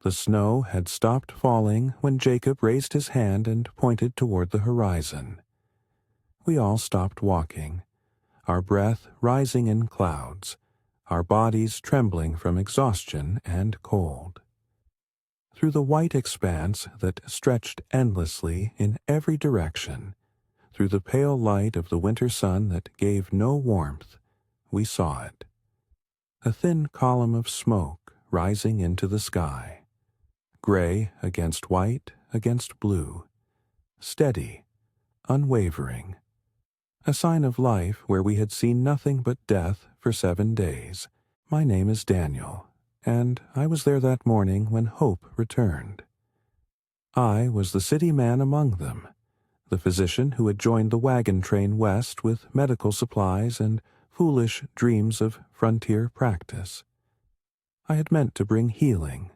The snow had stopped falling when Jacob raised his hand and pointed toward the horizon. We all stopped walking, our breath rising in clouds, our bodies trembling from exhaustion and cold. Through the white expanse that stretched endlessly in every direction, through the pale light of the winter sun that gave no warmth, we saw it. A thin column of smoke rising into the sky, gray against white against blue, steady, unwavering, a sign of life where we had seen nothing but death for 7 days. My name is Daniel, and I was there that morning when hope returned. I was the city man among them, the physician who had joined the wagon train west with medical supplies and foolish dreams of frontier practice. I had meant to bring healing.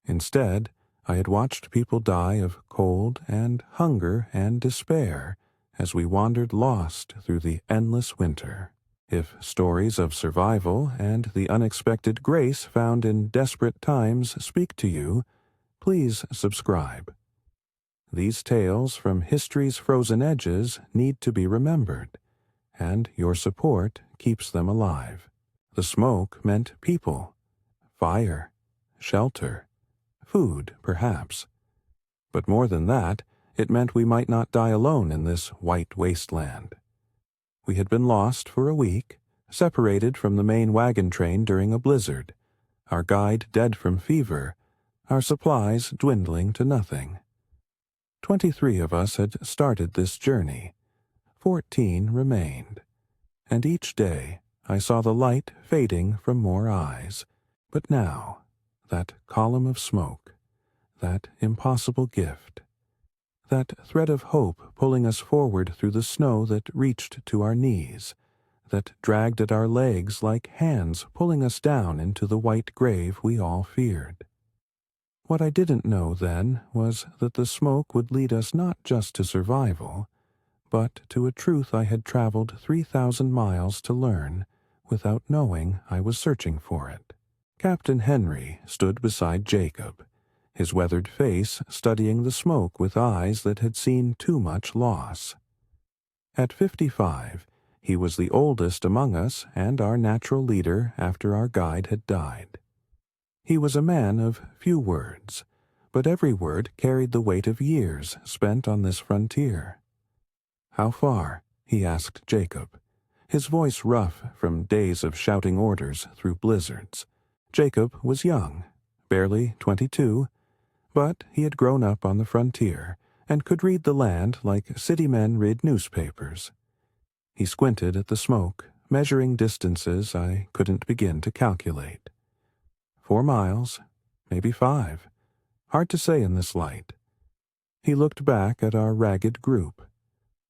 Instead, I had watched people die of cold and hunger and despair as we wandered lost through the endless winter. If stories of survival and the unexpected grace found in desperate times speak to you, please subscribe. These tales from history's frozen edges need to be remembered, and your support keeps them alive. The smoke meant people, fire, shelter, food, perhaps. But more than that, it meant we might not die alone in this white wasteland. We had been lost for a week, separated from the main wagon train during a blizzard, our guide dead from fever, our supplies dwindling to nothing. 23 of us had started this journey. 14 remained, and each day I saw the light fading from more eyes. But now, that column of smoke, that impossible gift, that thread of hope pulling us forward through the snow that reached to our knees, that dragged at our legs like hands pulling us down into the white grave we all feared. What I didn't know then was that the smoke would lead us not just to survival, but to a truth I had traveled 3,000 miles to learn without knowing I was searching for it. Captain Henry stood beside Jacob, his weathered face studying the smoke with eyes that had seen too much loss. At 55, he was the oldest among us and our natural leader after our guide had died. He was a man of few words, but every word carried the weight of years spent on this frontier. "How far?" he asked Jacob, his voice rough from days of shouting orders through blizzards. Jacob was young, barely 22, but he had grown up on the frontier and could read the land like city men read newspapers. He squinted at the smoke, measuring distances I couldn't begin to calculate. 4 miles, maybe 5. Hard to say in this light. He looked back at our ragged group.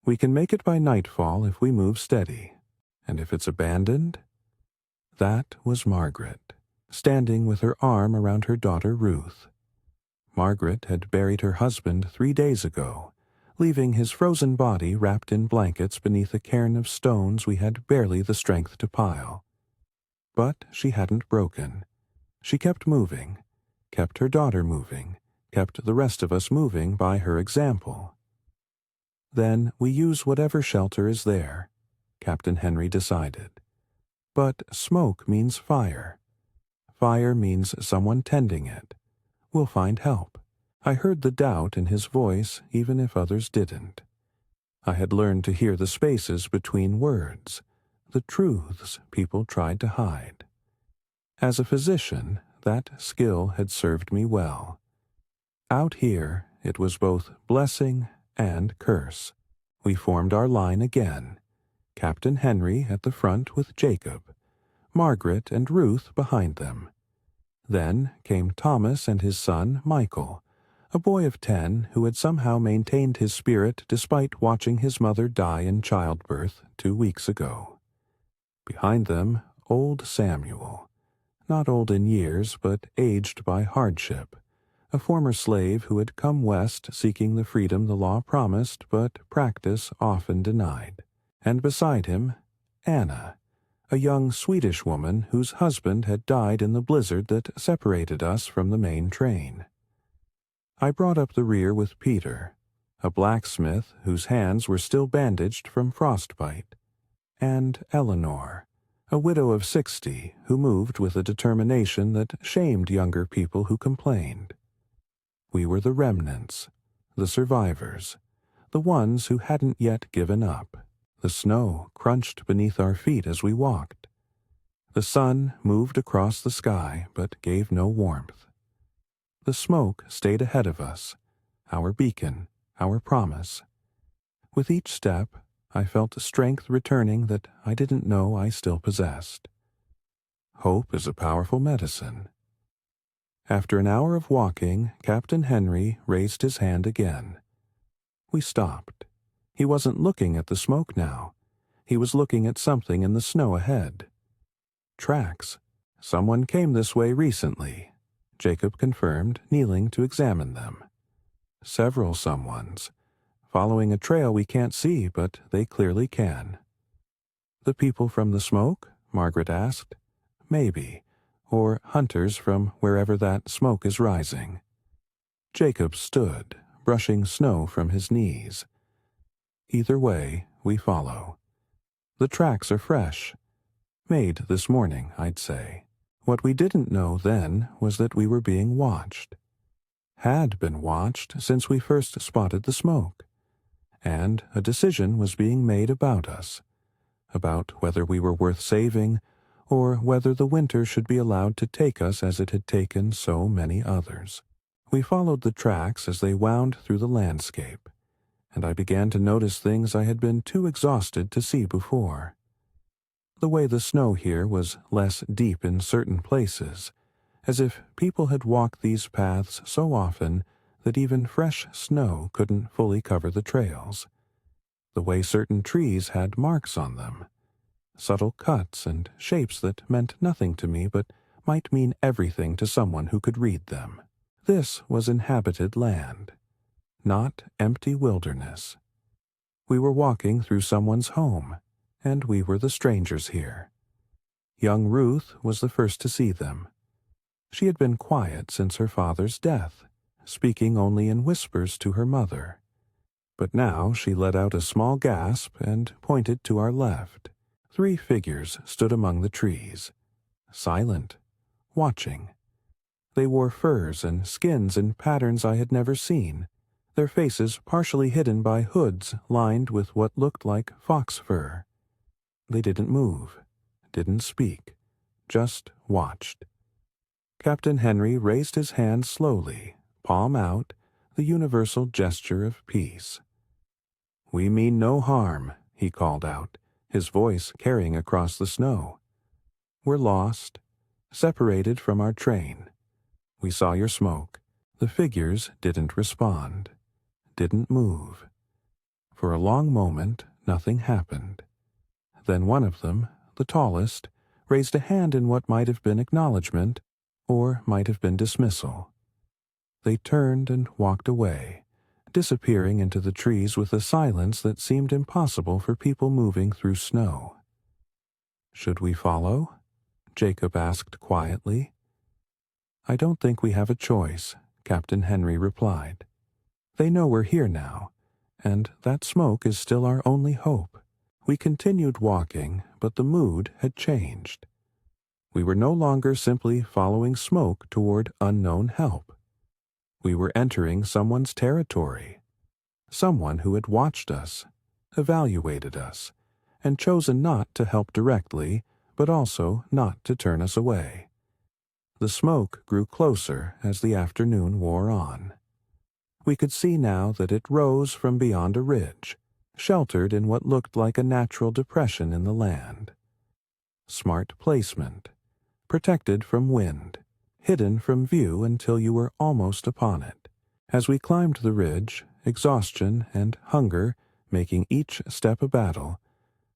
"We can make it by nightfall if we move steady. And if it's abandoned?" That was Margaret, standing with her arm around her daughter Ruth. Margaret had buried her husband 3 days ago, leaving his frozen body wrapped in blankets beneath a cairn of stones we had barely the strength to pile. But she hadn't broken. She kept moving, kept her daughter moving, kept the rest of us moving by her example. "Then we use whatever shelter is there," Captain Henry decided. "But smoke means fire. Fire means someone tending it. We'll find help." I heard the doubt in his voice even if others didn't. I had learned to hear the spaces between words, the truths people tried to hide. As a physician, that skill had served me well. Out here, it was both blessing and curse. We formed our line again, Captain Henry at the front with Jacob, Margaret and Ruth behind them. Then came Thomas and his son, Michael, a boy of 10 who had somehow maintained his spirit despite watching his mother die in childbirth 2 weeks ago. Behind them, old Samuel, not old in years but aged by hardship, a former slave who had come west seeking the freedom the law promised but practice often denied. And beside him, Anna, a young Swedish woman whose husband had died in the blizzard that separated us from the main train. I brought up the rear with Peter, a blacksmith whose hands were still bandaged from frostbite, and Eleanor, a widow of 60 who moved with a determination that shamed younger people who complained. We were the remnants, the survivors, the ones who hadn't yet given up. The snow crunched beneath our feet as we walked. The sun moved across the sky but gave no warmth. The smoke stayed ahead of us, our beacon, our promise. With each step, I felt a strength returning that I didn't know I still possessed. Hope is a powerful medicine. After an hour of walking, Captain Henry raised his hand again. We stopped. He wasn't looking at the smoke now. He was looking at something in the snow ahead. Tracks. Someone came this way recently, Jacob confirmed, kneeling to examine them. Several someones, following a trail we can't see, but they clearly can. The people from the smoke? Margaret asked. Maybe, or hunters from wherever that smoke is rising. Jacob stood, brushing snow from his knees. Either way, we follow. The tracks are fresh. Made this morning, I'd say. What we didn't know then was that we were being watched. Had been watched since we first spotted the smoke. And a decision was being made about us, about whether we were worth saving, or whether the winter should be allowed to take us as it had taken so many others. We followed the tracks as they wound through the landscape, and I began to notice things I had been too exhausted to see before. The way the snow here was less deep in certain places, as if people had walked these paths so often that even fresh snow couldn't fully cover the trails. The way certain trees had marks on them, subtle cuts and shapes that meant nothing to me but might mean everything to someone who could read them. This was inhabited land, not empty wilderness. We were walking through someone's home, and we were the strangers here. Young Ruth was the first to see them. She had been quiet since her father's death, speaking only in whispers to her mother. But now she let out a small gasp and pointed to our left. 3 figures stood among the trees, silent, watching. They wore furs and skins in patterns I had never seen, their faces partially hidden by hoods lined with what looked like fox fur. They didn't move, didn't speak, just watched. Captain Henry raised his hand slowly, palm out, the universal gesture of peace. "We mean no harm," he called out, his voice carrying across the snow. "We're lost, separated from our train. We saw your smoke." The figures didn't respond, didn't move. For a long moment, nothing happened. Then one of them, the tallest, raised a hand in what might have been acknowledgement, or might have been dismissal. They turned and walked away, disappearing into the trees with a silence that seemed impossible for people moving through snow. "Should we follow?" Jacob asked quietly. "I don't think we have a choice," Captain Henry replied. "They know we're here now, and that smoke is still our only hope." We continued walking, but the mood had changed. We were no longer simply following smoke toward unknown help. We were entering someone's territory, someone who had watched us, evaluated us, and chosen not to help directly, but also not to turn us away. The smoke grew closer as the afternoon wore on. We could see now that it rose from beyond a ridge, sheltered in what looked like a natural depression in the land. Smart placement, protected from wind, hidden from view until you were almost upon it. As we climbed the ridge, exhaustion and hunger making each step a battle,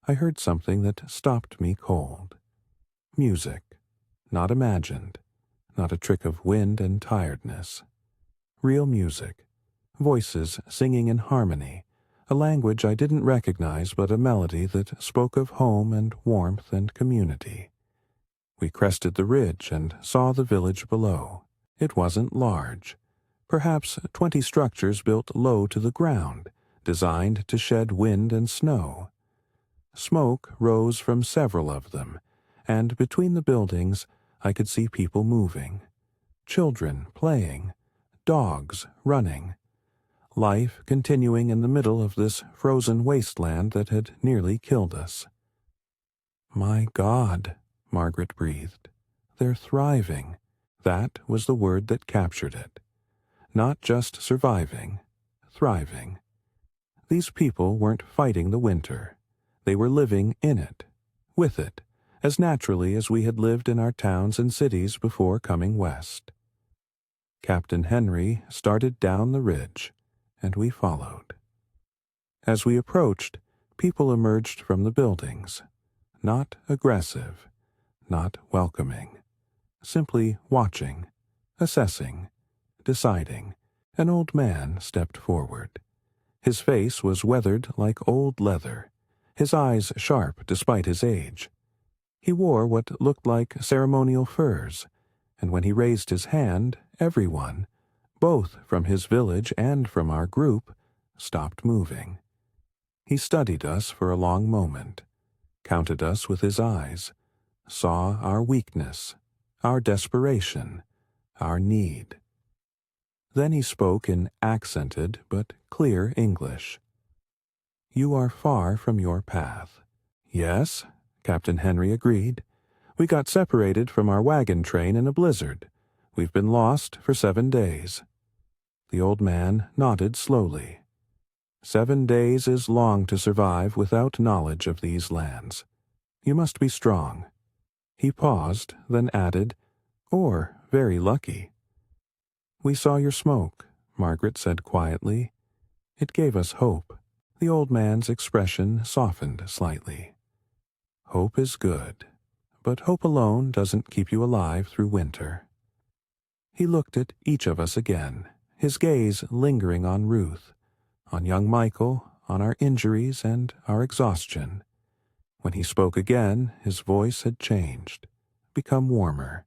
I heard something that stopped me cold. Music, not imagined, not a trick of wind and tiredness. Real music, voices singing in harmony, a language I didn't recognize but a melody that spoke of home and warmth and community. We crested the ridge and saw the village below. It wasn't large. Perhaps 20 structures built low to the ground, designed to shed wind and snow. Smoke rose from several of them, and between the buildings I could see people moving. Children playing, dogs running. Life continuing in the middle of this frozen wasteland that had nearly killed us. "My God," Margaret breathed. "They're thriving." That was the word that captured it. Not just surviving, thriving. These people weren't fighting the winter. They were living in it, with it, as naturally as we had lived in our towns and cities before coming west. Captain Henry started down the ridge, and we followed. As we approached, people emerged from the buildings, not aggressive, not welcoming, simply watching, assessing, deciding. An old man stepped forward. His face was weathered like old leather, his eyes sharp despite his age. He wore what looked like ceremonial furs, and when he raised his hand, everyone, both from his village and from our group, stopped moving. He studied us for a long moment, counted us with his eyes, saw our weakness, our desperation, our need. Then he spoke in accented but clear English. "You are far from your path." "Yes," Captain Henry agreed. "We got separated from our wagon train in a blizzard. We've been lost for 7 days." The old man nodded slowly. 7 days is long to survive without knowledge of these lands. You must be strong. He paused, then added, "Or very lucky." "We saw your smoke," Margaret said quietly. It gave us hope. The old man's expression softened slightly. "Hope is good, but hope alone doesn't keep you alive through winter." He looked at each of us again, his gaze lingering on Ruth, on young Michael, on our injuries and our exhaustion. When he spoke again, his voice had changed, become warmer.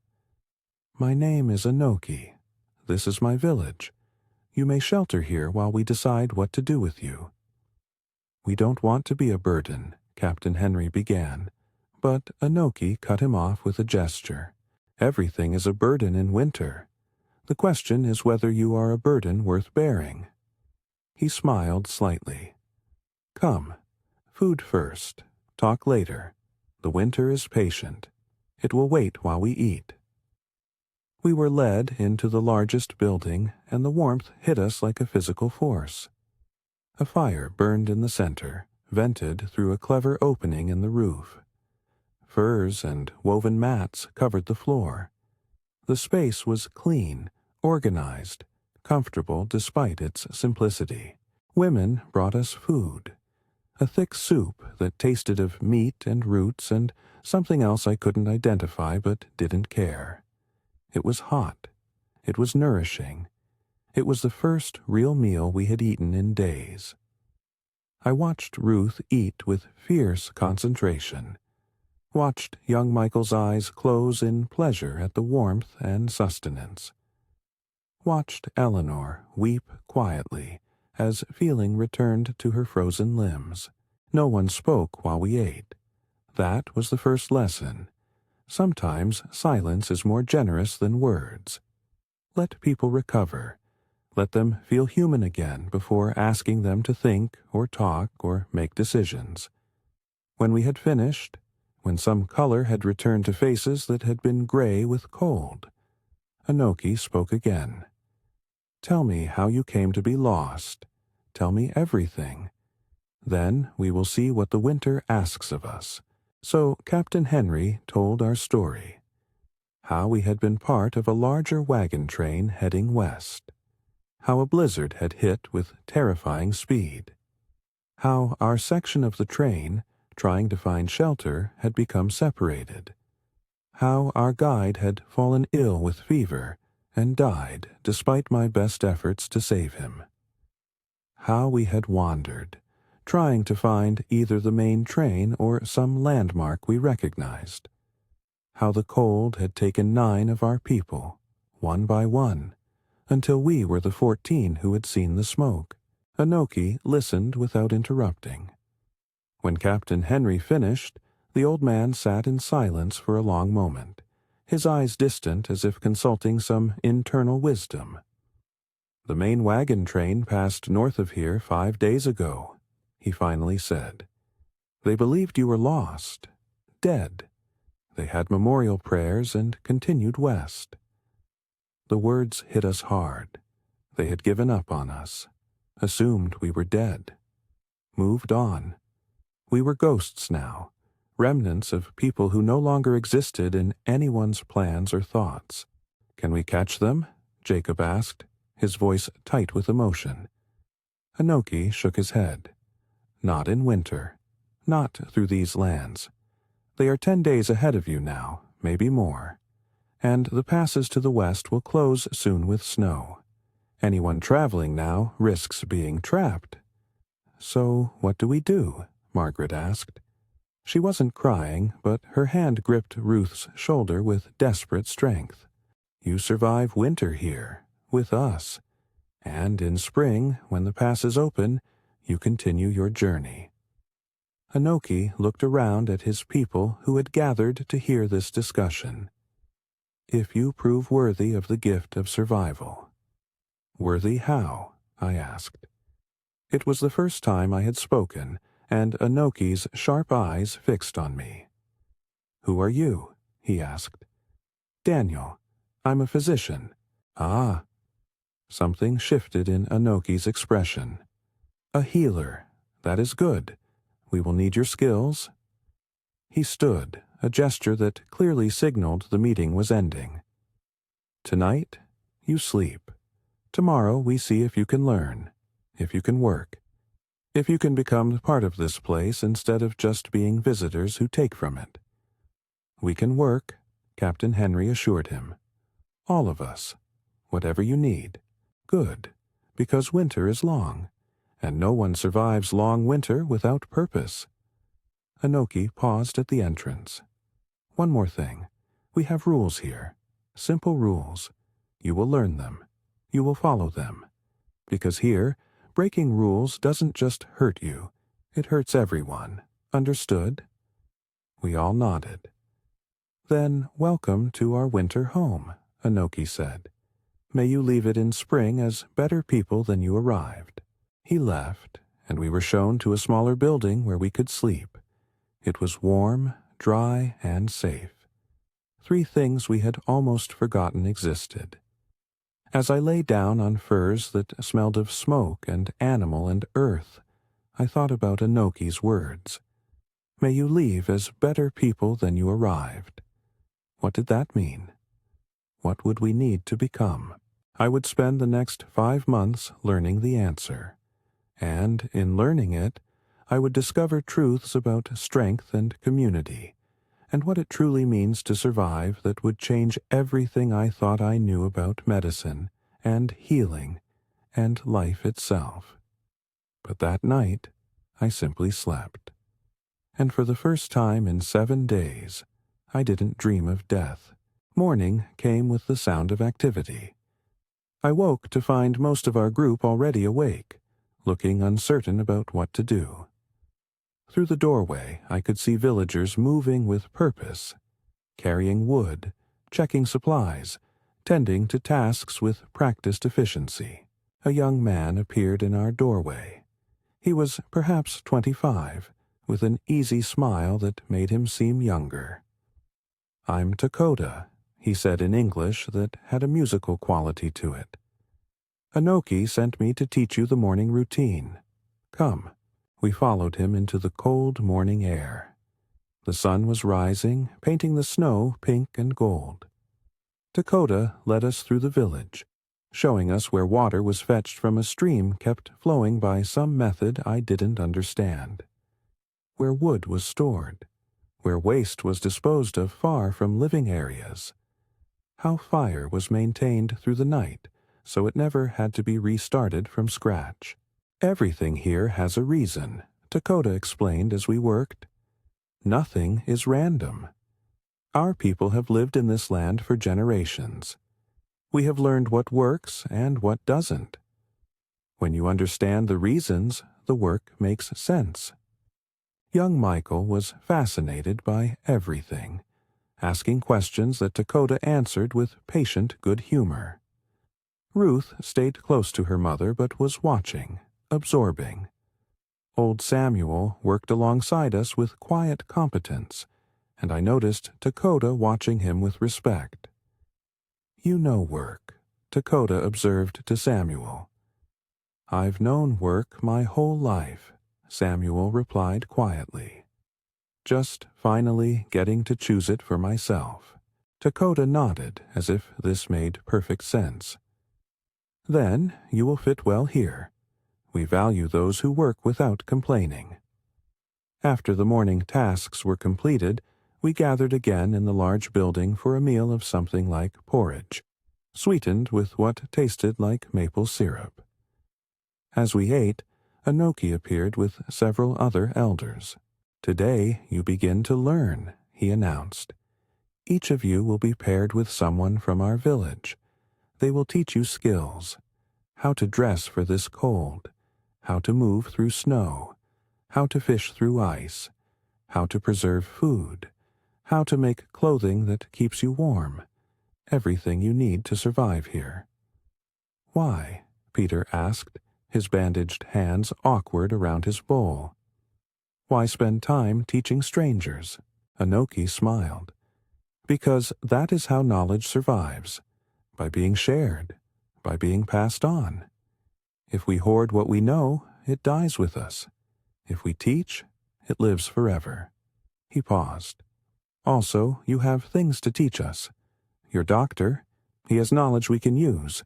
"My name is Anoki. This is my village. You may shelter here while we decide what to do with you." "We don't want to be a burden," Captain Henry began, but Anoki cut him off with a gesture. "Everything is a burden in winter. The question is whether you are a burden worth bearing." He smiled slightly. "Come, food first, talk later. The winter is patient. It will wait while we eat." We were led into the largest building, and the warmth hit us like a physical force. A fire burned in the center, vented through a clever opening in the roof. Furs and woven mats covered the floor. The space was clean, organized, comfortable despite its simplicity. Women brought us food. A thick soup that tasted of meat and roots and something else I couldn't identify but didn't care. It was hot. It was nourishing. It was the first real meal we had eaten in days. I watched Ruth eat with fierce concentration, watched young Michael's eyes close in pleasure at the warmth and sustenance, watched Eleanor weep quietly as feeling returned to her frozen limbs. No one spoke while we ate. That was the first lesson. Sometimes silence is more generous than words. Let people recover. Let them feel human again before asking them to think or talk or make decisions. When we had finished, when some color had returned to faces that had been gray with cold, Anoki spoke again. "Tell me how you came to be lost. Tell me everything. Then we will see what the winter asks of us." So Captain Henry told our story. How we had been part of a larger wagon train heading west. How a blizzard had hit with terrifying speed. How our section of the train, trying to find shelter, had become separated. How our guide had fallen ill with fever and died despite my best efforts to save him. How we had wandered, trying to find either the main train or some landmark we recognized. How the cold had taken 9 of our people, one by one, until we were the 14 who had seen the smoke. Anoki listened without interrupting. When Captain Henry finished, the old man sat in silence for a long moment, his eyes distant as if consulting some internal wisdom. "The main wagon train passed north of here 5 days ago," he finally said. "They believed you were lost, dead. They had memorial prayers and continued west." The words hit us hard. They had given up on us, assumed we were dead, moved on. We were ghosts now, remnants of people who no longer existed in anyone's plans or thoughts. "Can we catch them?" Jacob asked, his voice tight with emotion. Anoki shook his head. "Not in winter. Not through these lands. They are 10 days ahead of you now, maybe more. And the passes to the west will close soon with snow. Anyone traveling now risks being trapped." "So what do we do?" Margaret asked. She wasn't crying, but her hand gripped Ruth's shoulder with desperate strength. "You survive winter here, with us. And in spring, when the passes open, you continue your journey." Anoki looked around at his people who had gathered to hear this discussion. "If you prove worthy of the gift of survival." "Worthy how?" I asked. It was the first time I had spoken, and Anoki's sharp eyes fixed on me. "Who are you?" he asked. "Daniel. I'm a physician." "Ah." Something shifted in Anoki's expression. "A healer. That is good. We will need your skills." He stood, a gesture that clearly signaled the meeting was ending. "Tonight, you sleep. Tomorrow we see if you can learn, if you can work, if you can become part of this place instead of just being visitors who take from it." "We can work," Captain Henry assured him. "All of us. Whatever you need. Good, because winter is long, and no one survives long winter without purpose." Anoki paused at the entrance. "One more thing. We have rules here. Simple rules. You will learn them. You will follow them. Because here, breaking rules doesn't just hurt you. It hurts everyone. Understood?" We all nodded. "Then welcome to our winter home," Anoki said. "May you leave it in spring as better people than you arrived." He left, and we were shown to a smaller building where we could sleep. It was warm, dry, and safe. 3 things we had almost forgotten existed. As I lay down on furs that smelled of smoke and animal and earth, I thought about Anoki's words. "May you leave as better people than you arrived." What did that mean? What would we need to become? I would spend the next 5 months learning the answer. And in learning it, I would discover truths about strength and community, and what it truly means to survive that would change everything I thought I knew about medicine and healing and life itself. But that night, I simply slept. And for the first time in 7 days, I didn't dream of death. Morning came with the sound of activity. I woke to find most of our group already awake, looking uncertain about what to do. Through the doorway, I could see villagers moving with purpose, carrying wood, checking supplies, tending to tasks with practiced efficiency. A young man appeared in our doorway. He was perhaps 25, with an easy smile that made him seem younger. "I'm Dakota," he said in English that had a musical quality to it. "Anoki sent me to teach you the morning routine. Come." We followed him into the cold morning air. The sun was rising, painting the snow pink and gold. Dakota led us through the village, showing us where water was fetched from a stream kept flowing by some method I didn't understand. Where wood was stored, where waste was disposed of far from living areas. How fire was maintained through the night, so it never had to be restarted from scratch. "Everything here has a reason," Dakota explained as we worked. Nothing is random. Our people have lived in this land for generations. We have learned what works and what doesn't. When you understand the reasons, the work makes sense. Young Michael was fascinated by everything, asking questions that Dakota answered with patient good humor. Ruth stayed close to her mother but was watching, absorbing. Old Samuel worked alongside us with quiet competence, and I noticed Dakota watching him with respect. "You know work," Dakota observed to Samuel. "I've known work my whole life," Samuel replied quietly. "Just finally getting to choose it for myself." Dakota nodded as if this made perfect sense. "Then you will fit well here. We value those who work without complaining." After the morning tasks were completed, we gathered again in the large building for a meal of something like porridge, sweetened with what tasted like maple syrup. As we ate, Anoki appeared with several other elders. "Today you begin to learn," he announced. "Each of you will be paired with someone from our village. They will teach you skills, how to dress for this cold, how to move through snow, how to fish through ice, how to preserve food, how to make clothing that keeps you warm, everything you need to survive here." "Why?" Peter asked, his bandaged hands awkward around his bowl. "Why spend time teaching strangers?" Anoki smiled. "Because that is how knowledge survives, by being shared, by being passed on. If we hoard what we know, it dies with us. If we teach, it lives forever." He paused. "Also, you have things to teach us. Your doctor, he has knowledge we can use.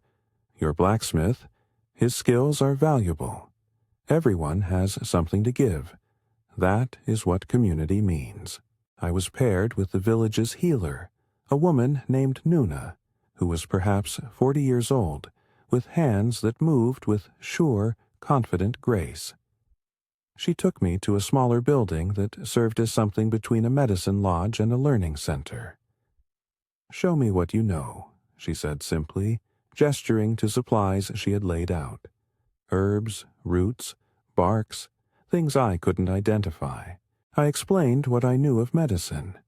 Your blacksmith, his skills are valuable. Everyone has something to give. That is what community means." I was paired with the village's healer, a woman named Nuna, who was perhaps 40 years old, with hands that moved with sure, confident grace. She took me to a smaller building that served as something between a medicine lodge and a learning center. "Show me what you know," she said simply, gesturing to supplies she had laid out. Herbs, roots, barks, things I couldn't identify. I explained what I knew of medicine,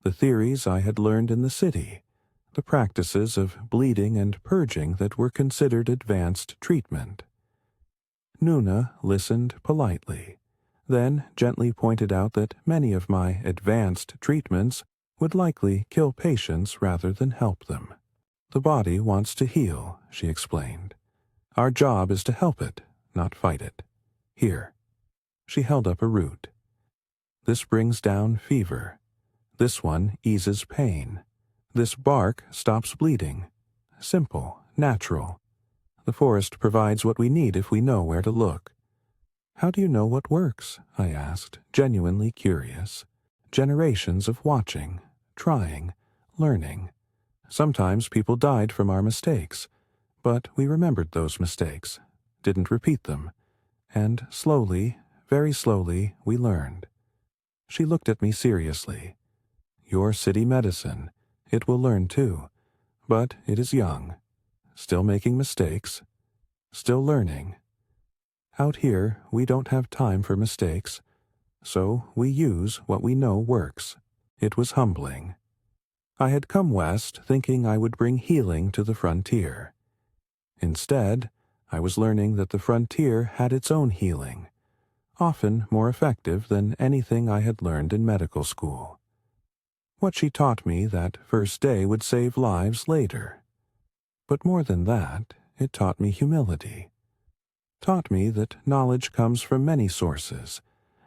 the theories I had learned in the city, the practices of bleeding and purging that were considered advanced treatment. Nuna listened politely, then gently pointed out that many of my advanced treatments would likely kill patients rather than help them. "The body wants to heal," she explained. "Our job is to help it, not fight it. Here." She held up a root. "This brings down fever. This one eases pain. This bark stops bleeding. Simple, natural. The forest provides what we need if we know where to look." "How do you know what works?" I asked, genuinely curious. "Generations of watching, trying, learning. Sometimes people died from our mistakes, but we remembered those mistakes, didn't repeat them, and slowly, very slowly, we learned." She looked at me seriously. "Your city medicine, it will learn too, but it is young, still making mistakes, still learning. Out here, we don't have time for mistakes, so we use what we know works." It was humbling. I had come west thinking I would bring healing to the frontier. Instead, I was learning that the frontier had its own healing, often more effective than anything I had learned in medical school. What she taught me that first day would save lives later. But more than that, it taught me humility. Taught me that knowledge comes from many sources,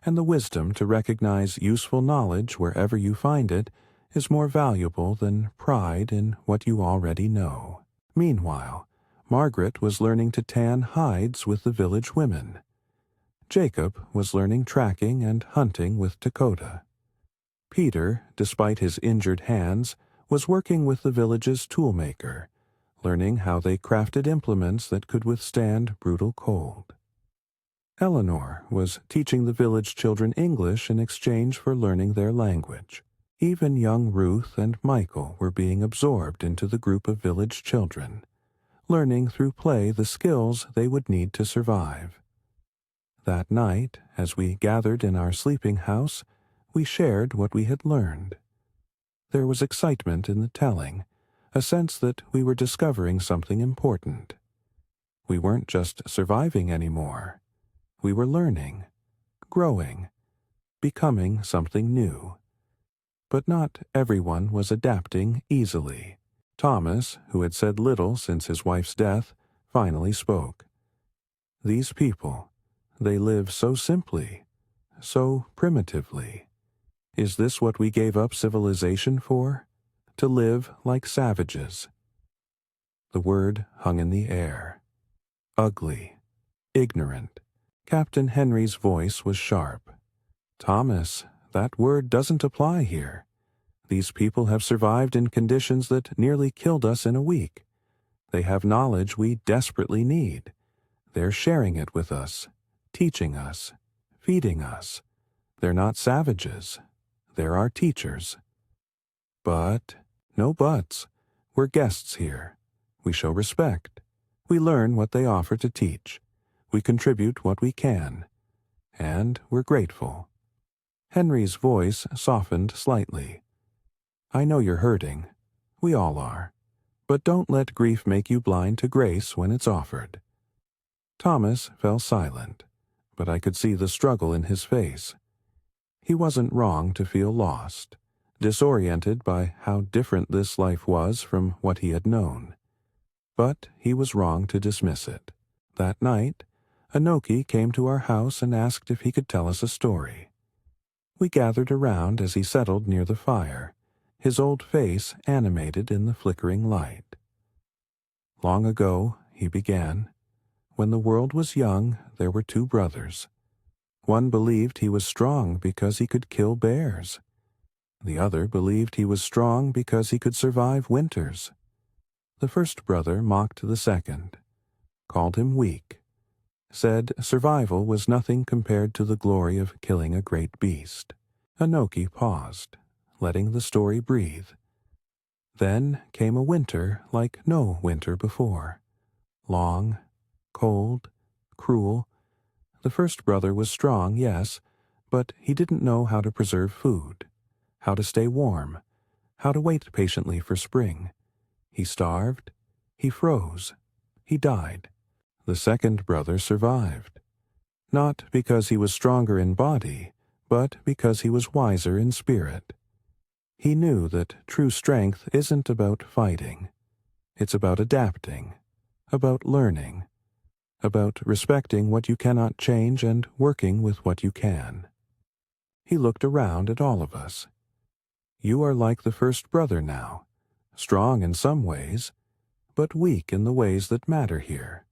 and the wisdom to recognize useful knowledge wherever you find it is more valuable than pride in what you already know. Meanwhile, Margaret was learning to tan hides with the village women. Jacob was learning tracking and hunting with Dakota. Peter, despite his injured hands, was working with the village's toolmaker, learning how they crafted implements that could withstand brutal cold. Eleanor was teaching the village children English in exchange for learning their language. Even young Ruth and Michael were being absorbed into the group of village children, learning through play the skills they would need to survive. That night, as we gathered in our sleeping house, we shared what we had learned. There was excitement in the telling, a sense that we were discovering something important. We weren't just surviving anymore. We were learning, growing, becoming something new. But not everyone was adapting easily. Thomas, who had said little since his wife's death, finally spoke. These people, they live so simply, so primitively. Is this what we gave up civilization for? To live like savages? The word hung in the air. Ugly, ignorant. Captain Henry's voice was sharp. Thomas, that word doesn't apply here. These people have survived in conditions that nearly killed us in a week. They have knowledge we desperately need. They're sharing it with us, teaching us, feeding us. They're not savages. They're our teachers. But, no buts. We're guests here. We show respect. We learn what they offer to teach. We contribute what we can. And we're grateful. Henry's voice softened slightly. I know you're hurting. We all are. But don't let grief make you blind to grace when it's offered. Thomas fell silent, but I could see the struggle in his face. He wasn't wrong to feel lost, disoriented by how different this life was from what he had known. But he was wrong to dismiss it. That night, Anoki came to our house and asked if he could tell us a story. We gathered around as he settled near the fire, his old face animated in the flickering light. Long ago, he began, when the world was young, there were two brothers. One believed he was strong because he could kill bears. The other believed he was strong because he could survive winters. The first brother mocked the second, called him weak, said survival was nothing compared to the glory of killing a great beast. Anoki paused, letting the story breathe. Then came a winter like no winter before. Long, cold, cruel. The first brother was strong, yes, but he didn't know how to preserve food, how to stay warm, how to wait patiently for spring. He starved, he froze, he died. The second brother survived, not because he was stronger in body, but because he was wiser in spirit. He knew that true strength isn't about fighting. It's about adapting, about learning, about respecting what you cannot change and working with what you can. He looked around at all of us. You are like the first brother now, strong in some ways, but weak in the ways that matter here.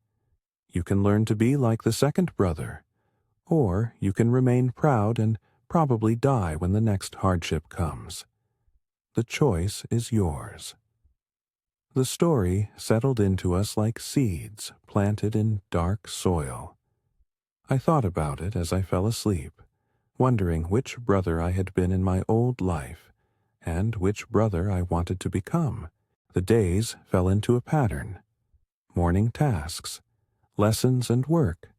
You can learn to be like the second brother, or you can remain proud and probably die when the next hardship comes. The choice is yours. The story settled into us like seeds planted in dark soil. I thought about it as I fell asleep, wondering which brother I had been in my old life, and which brother I wanted to become. The days fell into a pattern. Morning tasks, lessons and work,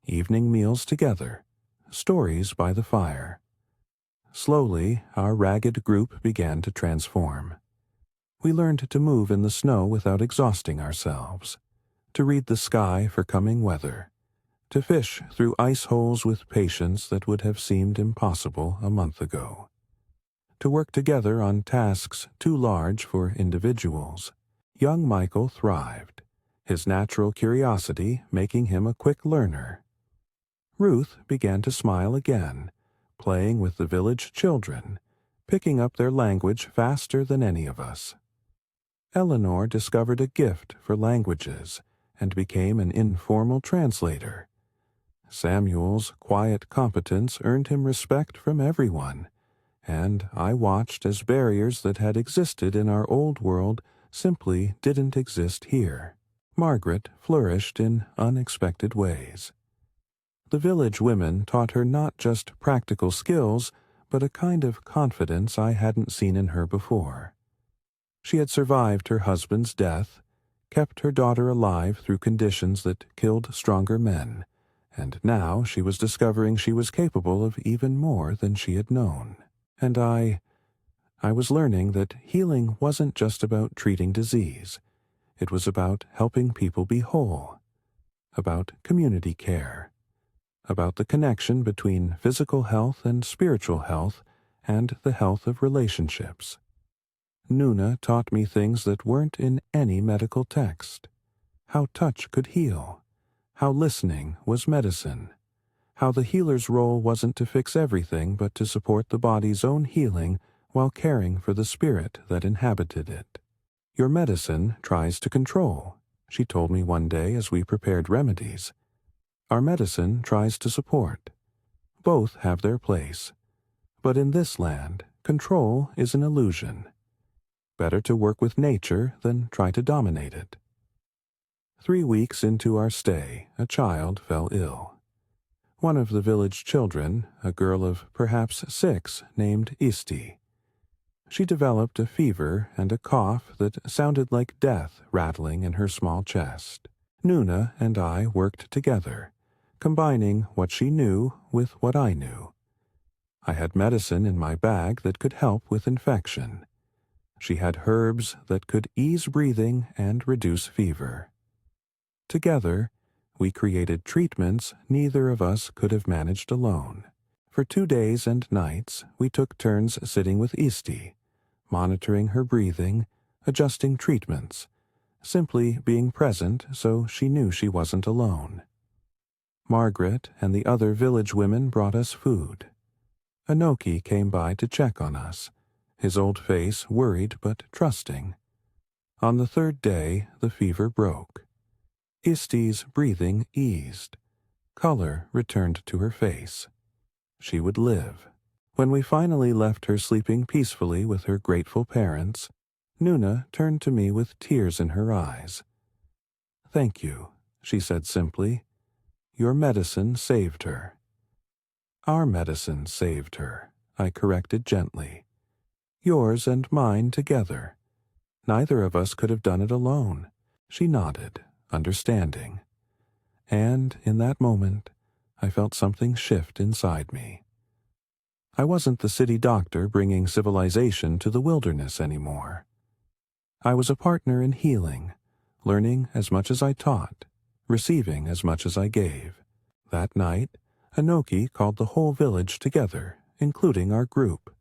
evening meals together, stories by the fire. Slowly, our ragged group began to transform. We learned to move in the snow without exhausting ourselves, to read the sky for coming weather, to fish through ice holes with patience that would have seemed impossible a month ago, to work together on tasks too large for individuals. Young Michael thrived, his natural curiosity making him a quick learner. Ruth began to smile again, playing with the village children, picking up their language faster than any of us. Eleanor discovered a gift for languages and became an informal translator. Samuel's quiet competence earned him respect from everyone, and I watched as barriers that had existed in our old world simply didn't exist here. Margaret flourished in unexpected ways. The village women taught her not just practical skills, but a kind of confidence I hadn't seen in her before. She had survived her husband's death, kept her daughter alive through conditions that killed stronger men, and now she was discovering she was capable of even more than she had known. And I was learning that healing wasn't just about treating disease. It was about helping people be whole, about community care, about the connection between physical health and spiritual health and the health of relationships. Nuna taught me things that weren't in any medical text. How touch could heal, how listening was medicine, how the healer's role wasn't to fix everything but to support the body's own healing while caring for the spirit that inhabited it. Your medicine tries to control, she told me one day as we prepared remedies. Our medicine tries to support. Both have their place. But in this land, control is an illusion. Better to work with nature than try to dominate it. 3 weeks into our stay, a child fell ill. One of the village children, a girl of perhaps 6, named Isti. She developed a fever and a cough that sounded like death rattling in her small chest. Nuna and I worked together, combining what she knew with what I knew. I had medicine in my bag that could help with infection. She had herbs that could ease breathing and reduce fever. Together, we created treatments neither of us could have managed alone. For 2 days and nights, we took turns sitting with Isti, monitoring her breathing, adjusting treatments, simply being present so she knew she wasn't alone. Margaret and the other village women brought us food. Anoki came by to check on us, his old face worried but trusting. On the 3rd day, the fever broke. Isti's breathing eased. Color returned to her face. She would live. When we finally left her sleeping peacefully with her grateful parents, Nuna turned to me with tears in her eyes. "Thank you," she said simply. "Your medicine saved her." "Our medicine saved her," I corrected gently. "Yours and mine together. Neither of us could have done it alone." She nodded, understanding. And in that moment, I felt something shift inside me. I wasn't the city doctor bringing civilization to the wilderness anymore. I was a partner in healing, learning as much as I taught, receiving as much as I gave. That night, Anoki called the whole village together, including our group.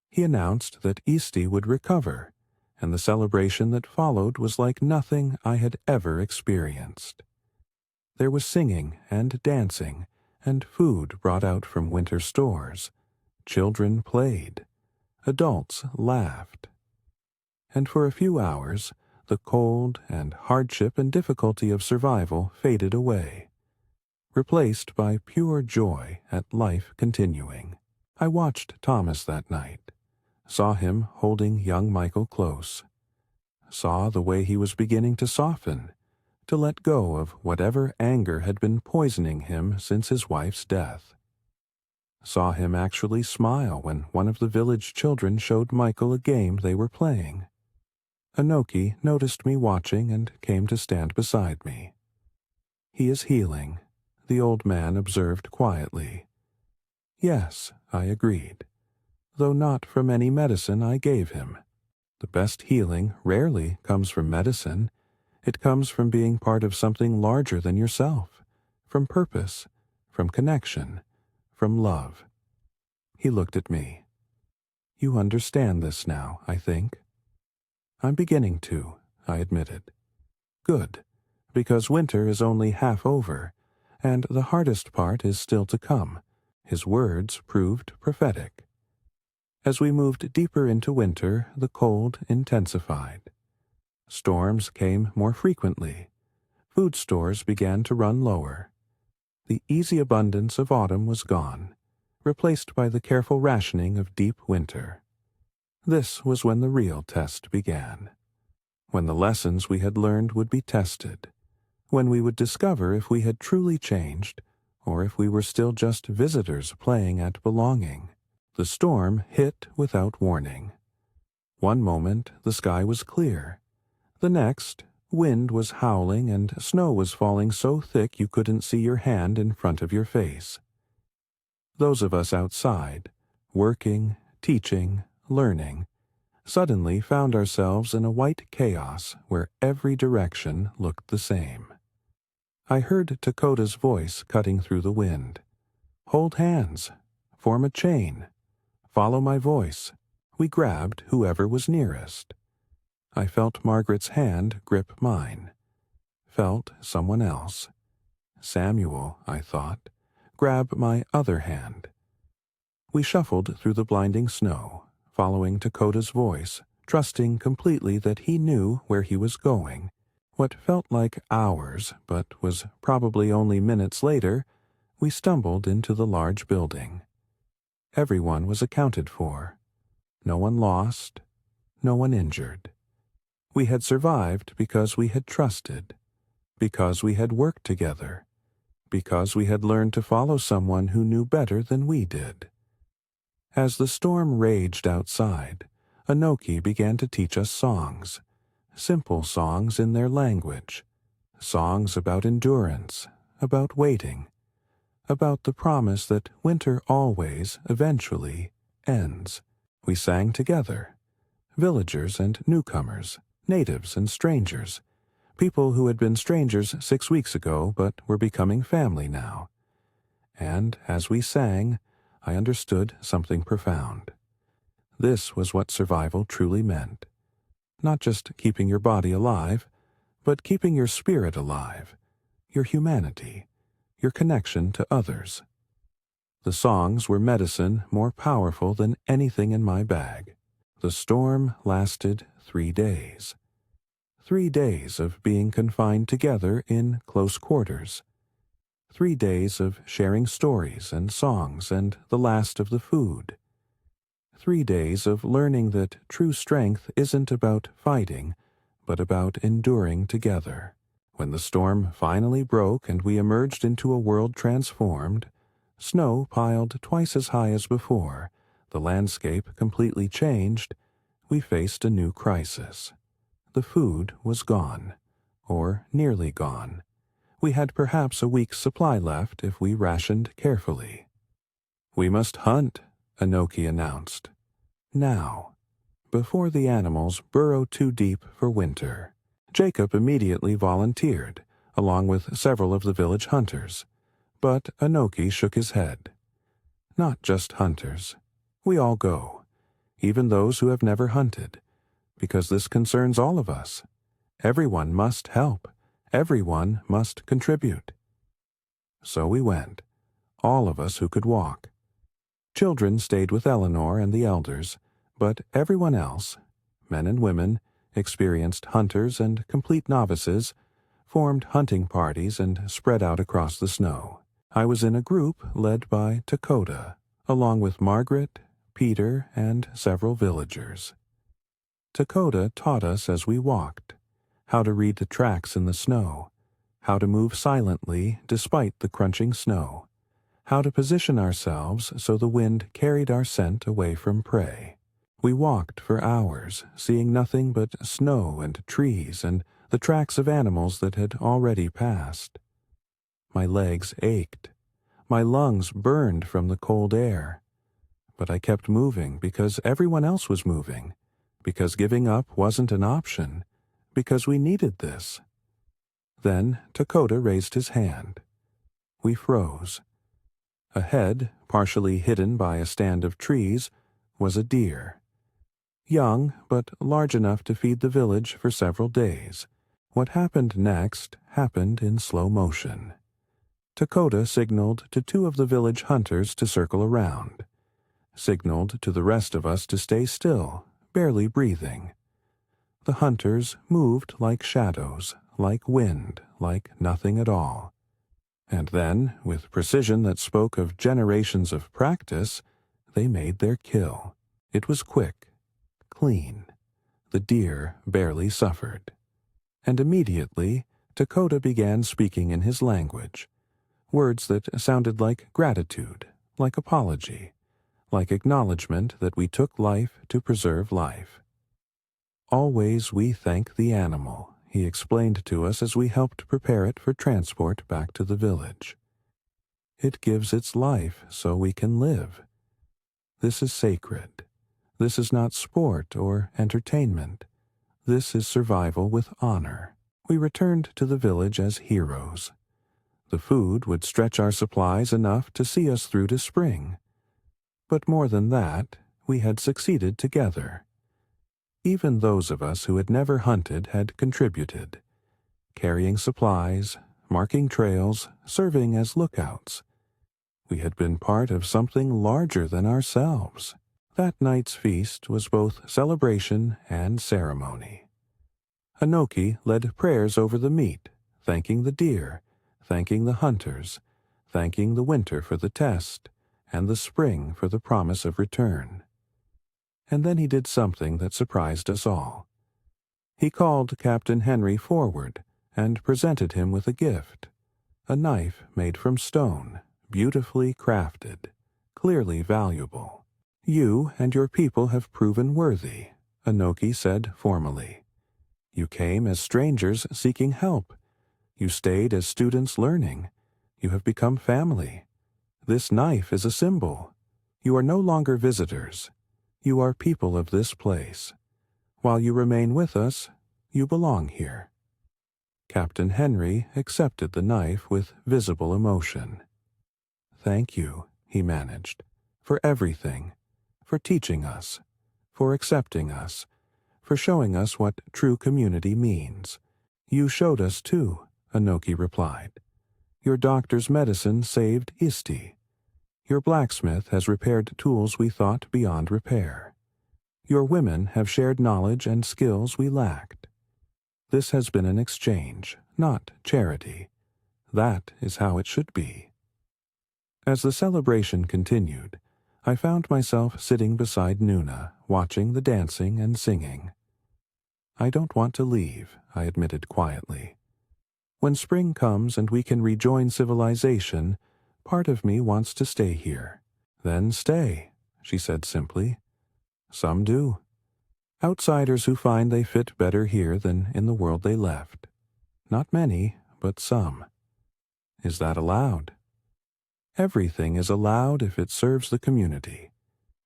He announced that Isti would recover, and the celebration that followed was like nothing I had ever experienced. There was singing and dancing, and food brought out from winter stores. Children played. Adults laughed. And for a few hours, the cold and hardship and difficulty of survival faded away, replaced by pure joy at life continuing. I watched Thomas that night, saw him holding young Michael close, saw the way he was beginning to soften, to let go of whatever anger had been poisoning him since his wife's death. Saw him actually smile when one of the village children showed Michael a game they were playing. Anoki noticed me watching and came to stand beside me. "He is healing," the old man observed quietly. "Yes," I agreed, though not from any medicine I gave him. The best healing rarely comes from medicine. It comes from being part of something larger than yourself, from purpose, from connection, from love. He looked at me. "You understand this now, I think." "I'm beginning to," I admitted. "Good, because winter is only half over, and the hardest part is still to come." His words proved prophetic. As we moved deeper into winter, the cold intensified. Storms came more frequently. Food stores began to run lower. The easy abundance of autumn was gone, replaced by the careful rationing of deep winter. This was when the real test began, when the lessons we had learned would be tested, when we would discover if we had truly changed or if we were still just visitors playing at belonging. The storm hit without warning. One moment the sky was clear. The next, wind was howling and snow was falling so thick you couldn't see your hand in front of your face. Those of us outside, working, teaching, learning, suddenly found ourselves in a white chaos where every direction looked the same. I heard Dakota's voice cutting through the wind. "Hold hands. Form a chain. Follow my voice." We grabbed whoever was nearest. I felt Margaret's hand grip mine. Felt someone else. Samuel, I thought, grab my other hand. We shuffled through the blinding snow, following Dakota's voice, trusting completely that he knew where he was going. What felt like hours, but was probably only minutes later, we stumbled into the large building. Everyone was accounted for. No one lost, no one injured. We had survived because we had trusted, because we had worked together, because we had learned to follow someone who knew better than we did. As the storm raged outside, Anoki began to teach us songs, simple songs in their language, songs about endurance, about waiting, about the promise that winter always, eventually, ends. We sang together, villagers and newcomers, natives and strangers, people who had been strangers 6 weeks ago but were becoming family now. And as we sang, I understood something profound. This was what survival truly meant. Not just keeping your body alive, but keeping your spirit alive, your humanity, your connection to others. The songs were medicine more powerful than anything in my bag. The storm lasted 3 days. 3 days of being confined together in close quarters. 3 days of sharing stories and songs and the last of the food. 3 days of learning that true strength isn't about fighting, but about enduring together. When the storm finally broke and we emerged into a world transformed, snow piled twice as high as before, the landscape completely changed, we faced a new crisis. The food was gone, or nearly gone. We had perhaps a week's supply left if we rationed carefully. "We must hunt," Anoki announced. "Now, before the animals burrow too deep for winter." Jacob immediately volunteered, along with several of the village hunters, but Anoki shook his head. "Not just hunters. We all go, even those who have never hunted, because this concerns all of us. Everyone must help. Everyone must contribute." So we went, all of us who could walk. Children stayed with Eleanor and the elders, but everyone else, men and women, experienced hunters and complete novices, formed hunting parties and spread out across the snow. I was in a group led by Dakota, along with Margaret, Peter, and several villagers. Dakota taught us as we walked, how to read the tracks in the snow, how to move silently despite the crunching snow, how to position ourselves so the wind carried our scent away from prey. We walked for hours, seeing nothing but snow and trees and the tracks of animals that had already passed. My legs ached. My lungs burned from the cold air. But I kept moving because everyone else was moving, because giving up wasn't an option, because we needed this. Then Dakota raised his hand. We froze. Ahead, partially hidden by a stand of trees, was a deer. Young, but large enough to feed the village for several days. What happened next happened in slow motion. Dakota signaled to 2 of the village hunters to circle around, signaled to the rest of us to stay still, barely breathing. The hunters moved like shadows, like wind, like nothing at all. And then, with precision that spoke of generations of practice, they made their kill. It was quick, clean. The deer barely suffered. And immediately, Dakota began speaking in his language. words that sounded like gratitude, like apology, like acknowledgement that we took life to preserve life. Always we thank the animal, he explained to us as we helped prepare it for transport back to the village. It gives its life so we can live. This is sacred. This is not sport or entertainment. This is survival with honor. We returned to the village as heroes. The food would stretch our supplies enough to see us through to spring. But more than that, we had succeeded together. Even those of us who had never hunted had contributed, carrying supplies, marking trails, serving as lookouts. We had been part of something larger than ourselves. That night's feast was both celebration and ceremony. Anoki led prayers over the meat, thanking the deer, thanking the hunters, thanking the winter for the test, and the spring for the promise of return. And then he did something that surprised us all. He called Captain Henry forward and presented him with a gift, a knife made from stone, beautifully crafted, clearly valuable. You and your people have proven worthy, Anoki said formally. You came as strangers seeking help. You stayed as students learning. You have become family. This knife is a symbol. You are no longer visitors. You are people of this place. While you remain with us, you belong here. Captain Henry accepted the knife with visible emotion. Thank you, he managed, for everything, for teaching us, for accepting us, for showing us what true community means. You showed us too, Anoki replied. Your doctor's medicine saved Isti. Your blacksmith has repaired tools we thought beyond repair. Your women have shared knowledge and skills we lacked. This has been an exchange, not charity. That is how it should be. As the celebration continued, I found myself sitting beside Nuna, watching the dancing and singing. I don't want to leave, I admitted quietly. When spring comes and we can rejoin civilization, part of me wants to stay here. Then stay, she said simply. Some do. Outsiders who find they fit better here than in the world they left. Not many, but some. Is that allowed? Everything is allowed if it serves the community.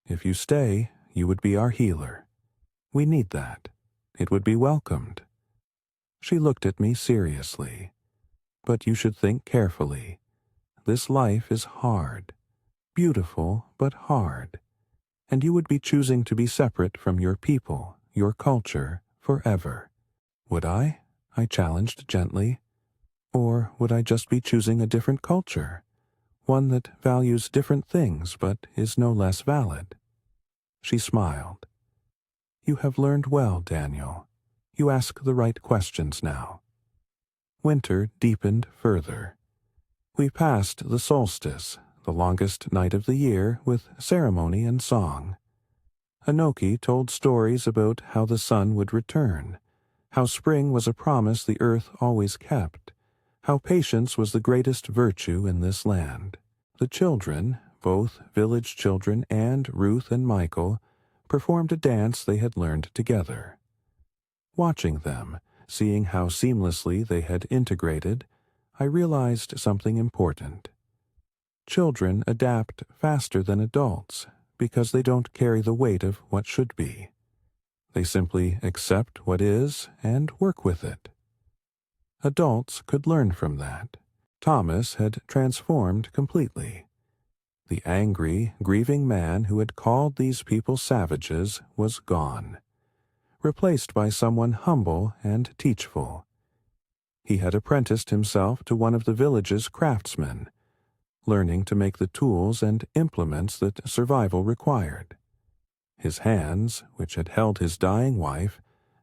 If you stay, you would be our healer. We need that. It would be welcomed. She looked at me seriously. But you should think carefully. This life is hard. Beautiful, but hard. And you would be choosing to be separate from your people, your culture, forever. Would I? I challenged gently. Or would I just be choosing a different culture? One that values different things but is no less valid? She smiled. You have learned well, Daniel. You ask the right questions now. Winter deepened further. We passed the solstice, the longest night of the year, with ceremony and song. Anoki told stories about how the sun would return, how spring was a promise the earth always kept, how patience was the greatest virtue in this land. The children, both village children and Ruth and Michael, performed a dance they had learned together. Watching them, seeing how seamlessly they had integrated, I realized something important. Children adapt faster than adults because they don't carry the weight of what should be. They simply accept what is and work with it. Adults could learn from that. Thomas had transformed completely. The angry, grieving man who had called these people savages was gone, replaced by someone humble and teachful. He had apprenticed himself to one of the village's craftsmen, learning to make the tools and implements that survival required. His hands, which had held his dying wife,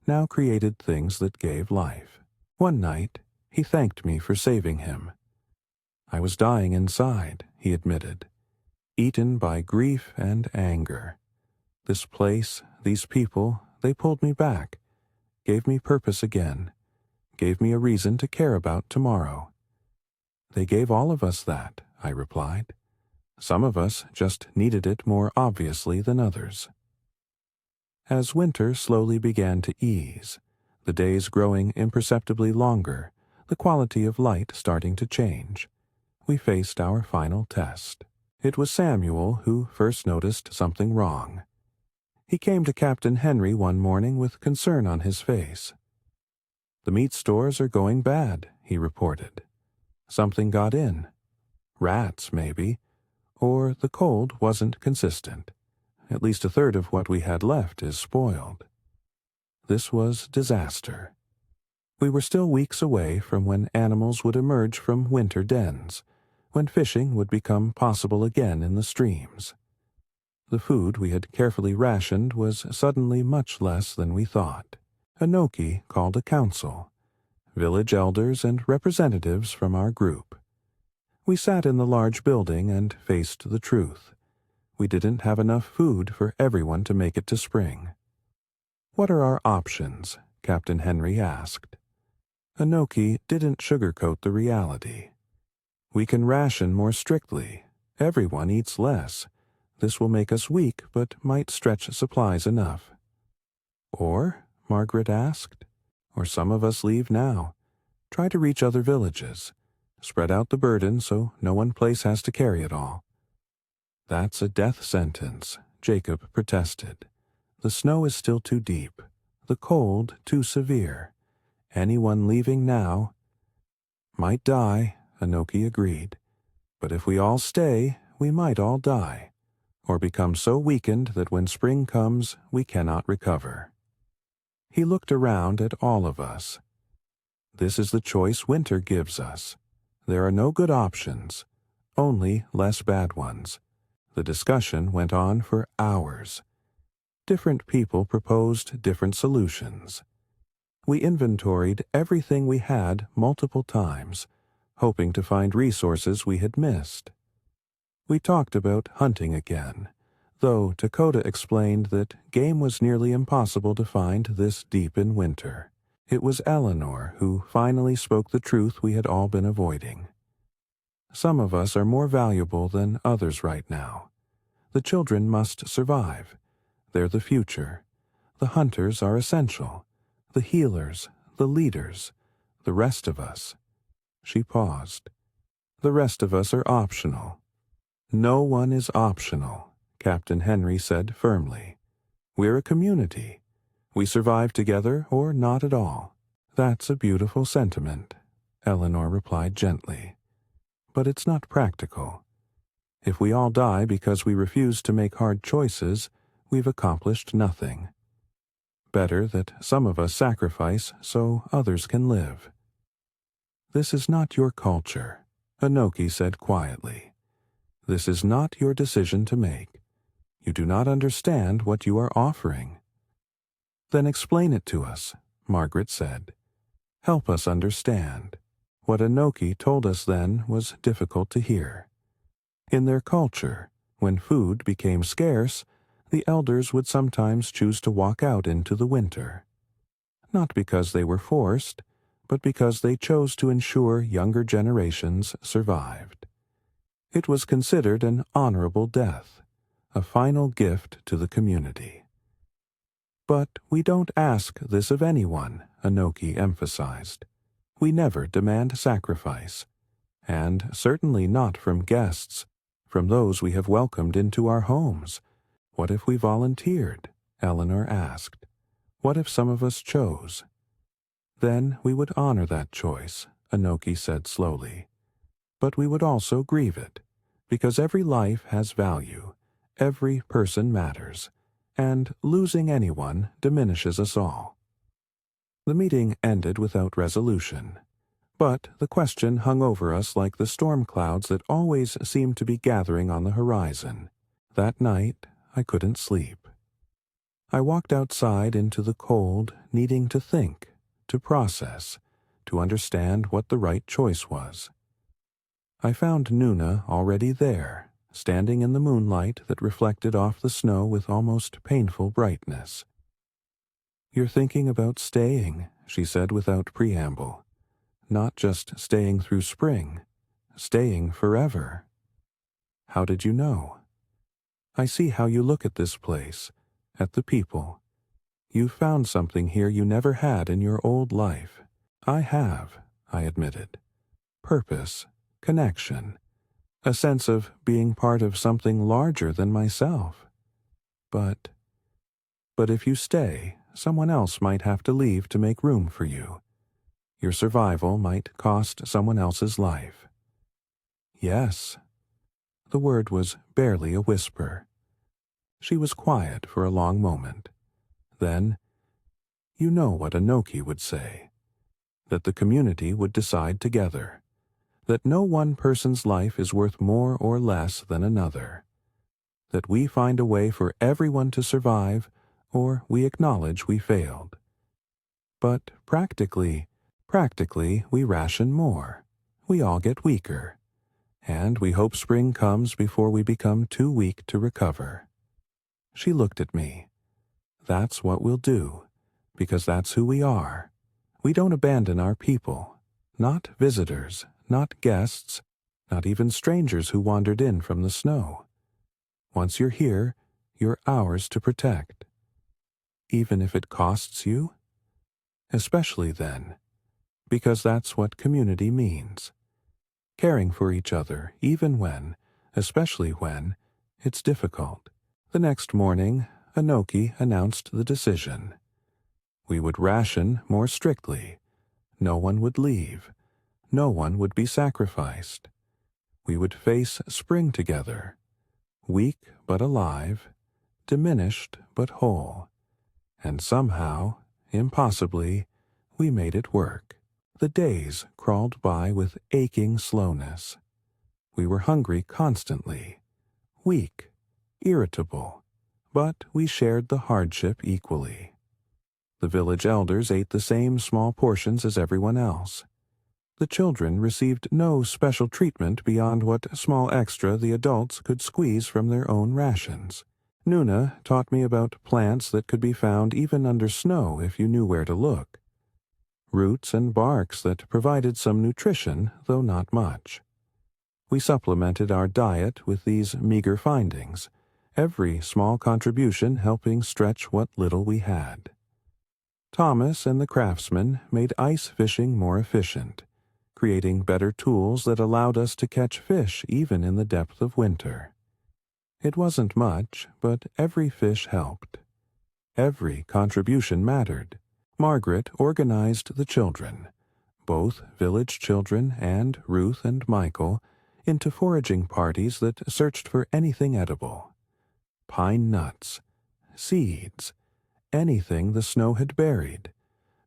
now created things that gave life. One night, he thanked me for saving him. I was dying inside, he admitted, eaten by grief and anger. This place, these people, they pulled me back, gave me purpose again, gave me a reason to care about tomorrow. They gave all of us that, I replied. Some of us just needed it more obviously than others. As winter slowly began to ease, the days growing imperceptibly longer, the quality of light starting to change, we faced our final test. It was Samuel who first noticed something wrong. He came to Captain Henry one morning with concern on his face. "The meat stores are going bad," he reported. "Something got in. Rats, maybe. Or the cold wasn't consistent. At least a third of what we had left is spoiled." This was disaster. We were still weeks away from when animals would emerge from winter dens, when fishing would become possible again in the streams. The food we had carefully rationed was suddenly much less than we thought. Anoki called a council, village elders and representatives from our group. We sat in the large building and faced the truth. We didn't have enough food for everyone to make it to spring. "What are our options?" Captain Henry asked. Anoki didn't sugarcoat the reality. "We can ration more strictly. Everyone eats less. This will make us weak, but might stretch supplies enough." "Or," Margaret asked, "or some of us leave now. Try to reach other villages. Spread out the burden so no one place has to carry it all." "That's a death sentence," Jacob protested. "The snow is still too deep, the cold too severe. Anyone leaving now—" "Might die," Anoki agreed. "But if we all stay, we might all die, or become so weakened that when spring comes we cannot recover." He looked around at all of us. "This is the choice winter gives us. There are no good options, only less bad ones." The discussion went on for hours. Different people proposed different solutions. We inventoried everything we had multiple times, hoping to find resources we had missed. We talked about hunting again, though Dakota explained that game was nearly impossible to find this deep in winter. It was Eleanor who finally spoke the truth we had all been avoiding. "Some of us are more valuable than others right now. The children must survive. They're the future. The hunters are essential. The healers, the leaders, the rest of us." She paused. "The rest of us are optional." "No one is optional," Captain Henry said firmly. "We're a community. We survive together or not at all." "That's a beautiful sentiment," Eleanor replied gently. "But it's not practical. If we all die because we refuse to make hard choices, we've accomplished nothing. Better that some of us sacrifice so others can live." "This is not your culture," Anoki said quietly. "This is not your decision to make. You do not understand what you are offering." "Then explain it to us," Margaret said. "Help us understand." What Anoki told us then was difficult to hear. In their culture, when food became scarce, the elders would sometimes choose to walk out into the winter. Not because they were forced, but because they chose to ensure younger generations survived. It was considered an honorable death, a final gift to the community. "But we don't ask this of anyone," Anoki emphasized. "We never demand sacrifice, and certainly not from guests, from those we have welcomed into our homes. What if we volunteered?" Eleanor asked. "What if some of us chose?" "Then we would honor that choice," Anoki said slowly. "But we would also grieve it, because every life has value, every person matters, and losing anyone diminishes us all." The meeting ended without resolution, but the question hung over us like the storm clouds that always seem to be gathering on the horizon. That night, I couldn't sleep. I walked outside into the cold, needing to think, to process, to understand what the right choice was. I found Nuna already there, standing in the moonlight that reflected off the snow with almost painful brightness. "You're thinking about staying," she said without preamble. "Not just staying through spring, staying forever. How did you know? I see how you look at this place, at the people. You found something here you never had in your old life. I have, I admitted. Purpose, connection, a sense of being part of something larger than myself. But if you stay, someone else might have to leave to make room for you. Your survival might cost someone else's life. Yes. The word was barely a whisper. She was quiet for a long moment. Then, you know what Anoki would say, that the community would decide together, that no one person's life is worth more or less than another, that we find a way for everyone to survive, or we acknowledge we failed. But practically, we ration more. We all get weaker, and we hope spring comes before we become too weak to recover. She looked at me. That's what we'll do, because that's who we are. We don't abandon our people, not visitors, not guests, not even strangers who wandered in from the snow. Once you're here, you're ours to protect. Even if it costs you? Especially then, because that's what community means. Caring for each other, even when, especially when, it's difficult. The next morning, Anoki announced the decision. We would ration more strictly. No one would leave. No one would be sacrificed. We would face spring together, weak but alive, diminished but whole. And somehow, impossibly, we made it work. The days crawled by with aching slowness. We were hungry constantly, weak, irritable, but we shared the hardship equally. The village elders ate the same small portions as everyone else. The children received no special treatment beyond what small extra the adults could squeeze from their own rations. Nuna taught me about plants that could be found even under snow if you knew where to look. Roots and barks that provided some nutrition, though not much. We supplemented our diet with these meager findings, every small contribution helping stretch what little we had. Thomas and the craftsmen made ice fishing more efficient, creating better tools that allowed us to catch fish even in the depth of winter. It wasn't much, but every fish helped. Every contribution mattered. Margaret organized the children, both village children and Ruth and Michael, into foraging parties that searched for anything edible. Pine nuts, seeds, anything the snow had buried.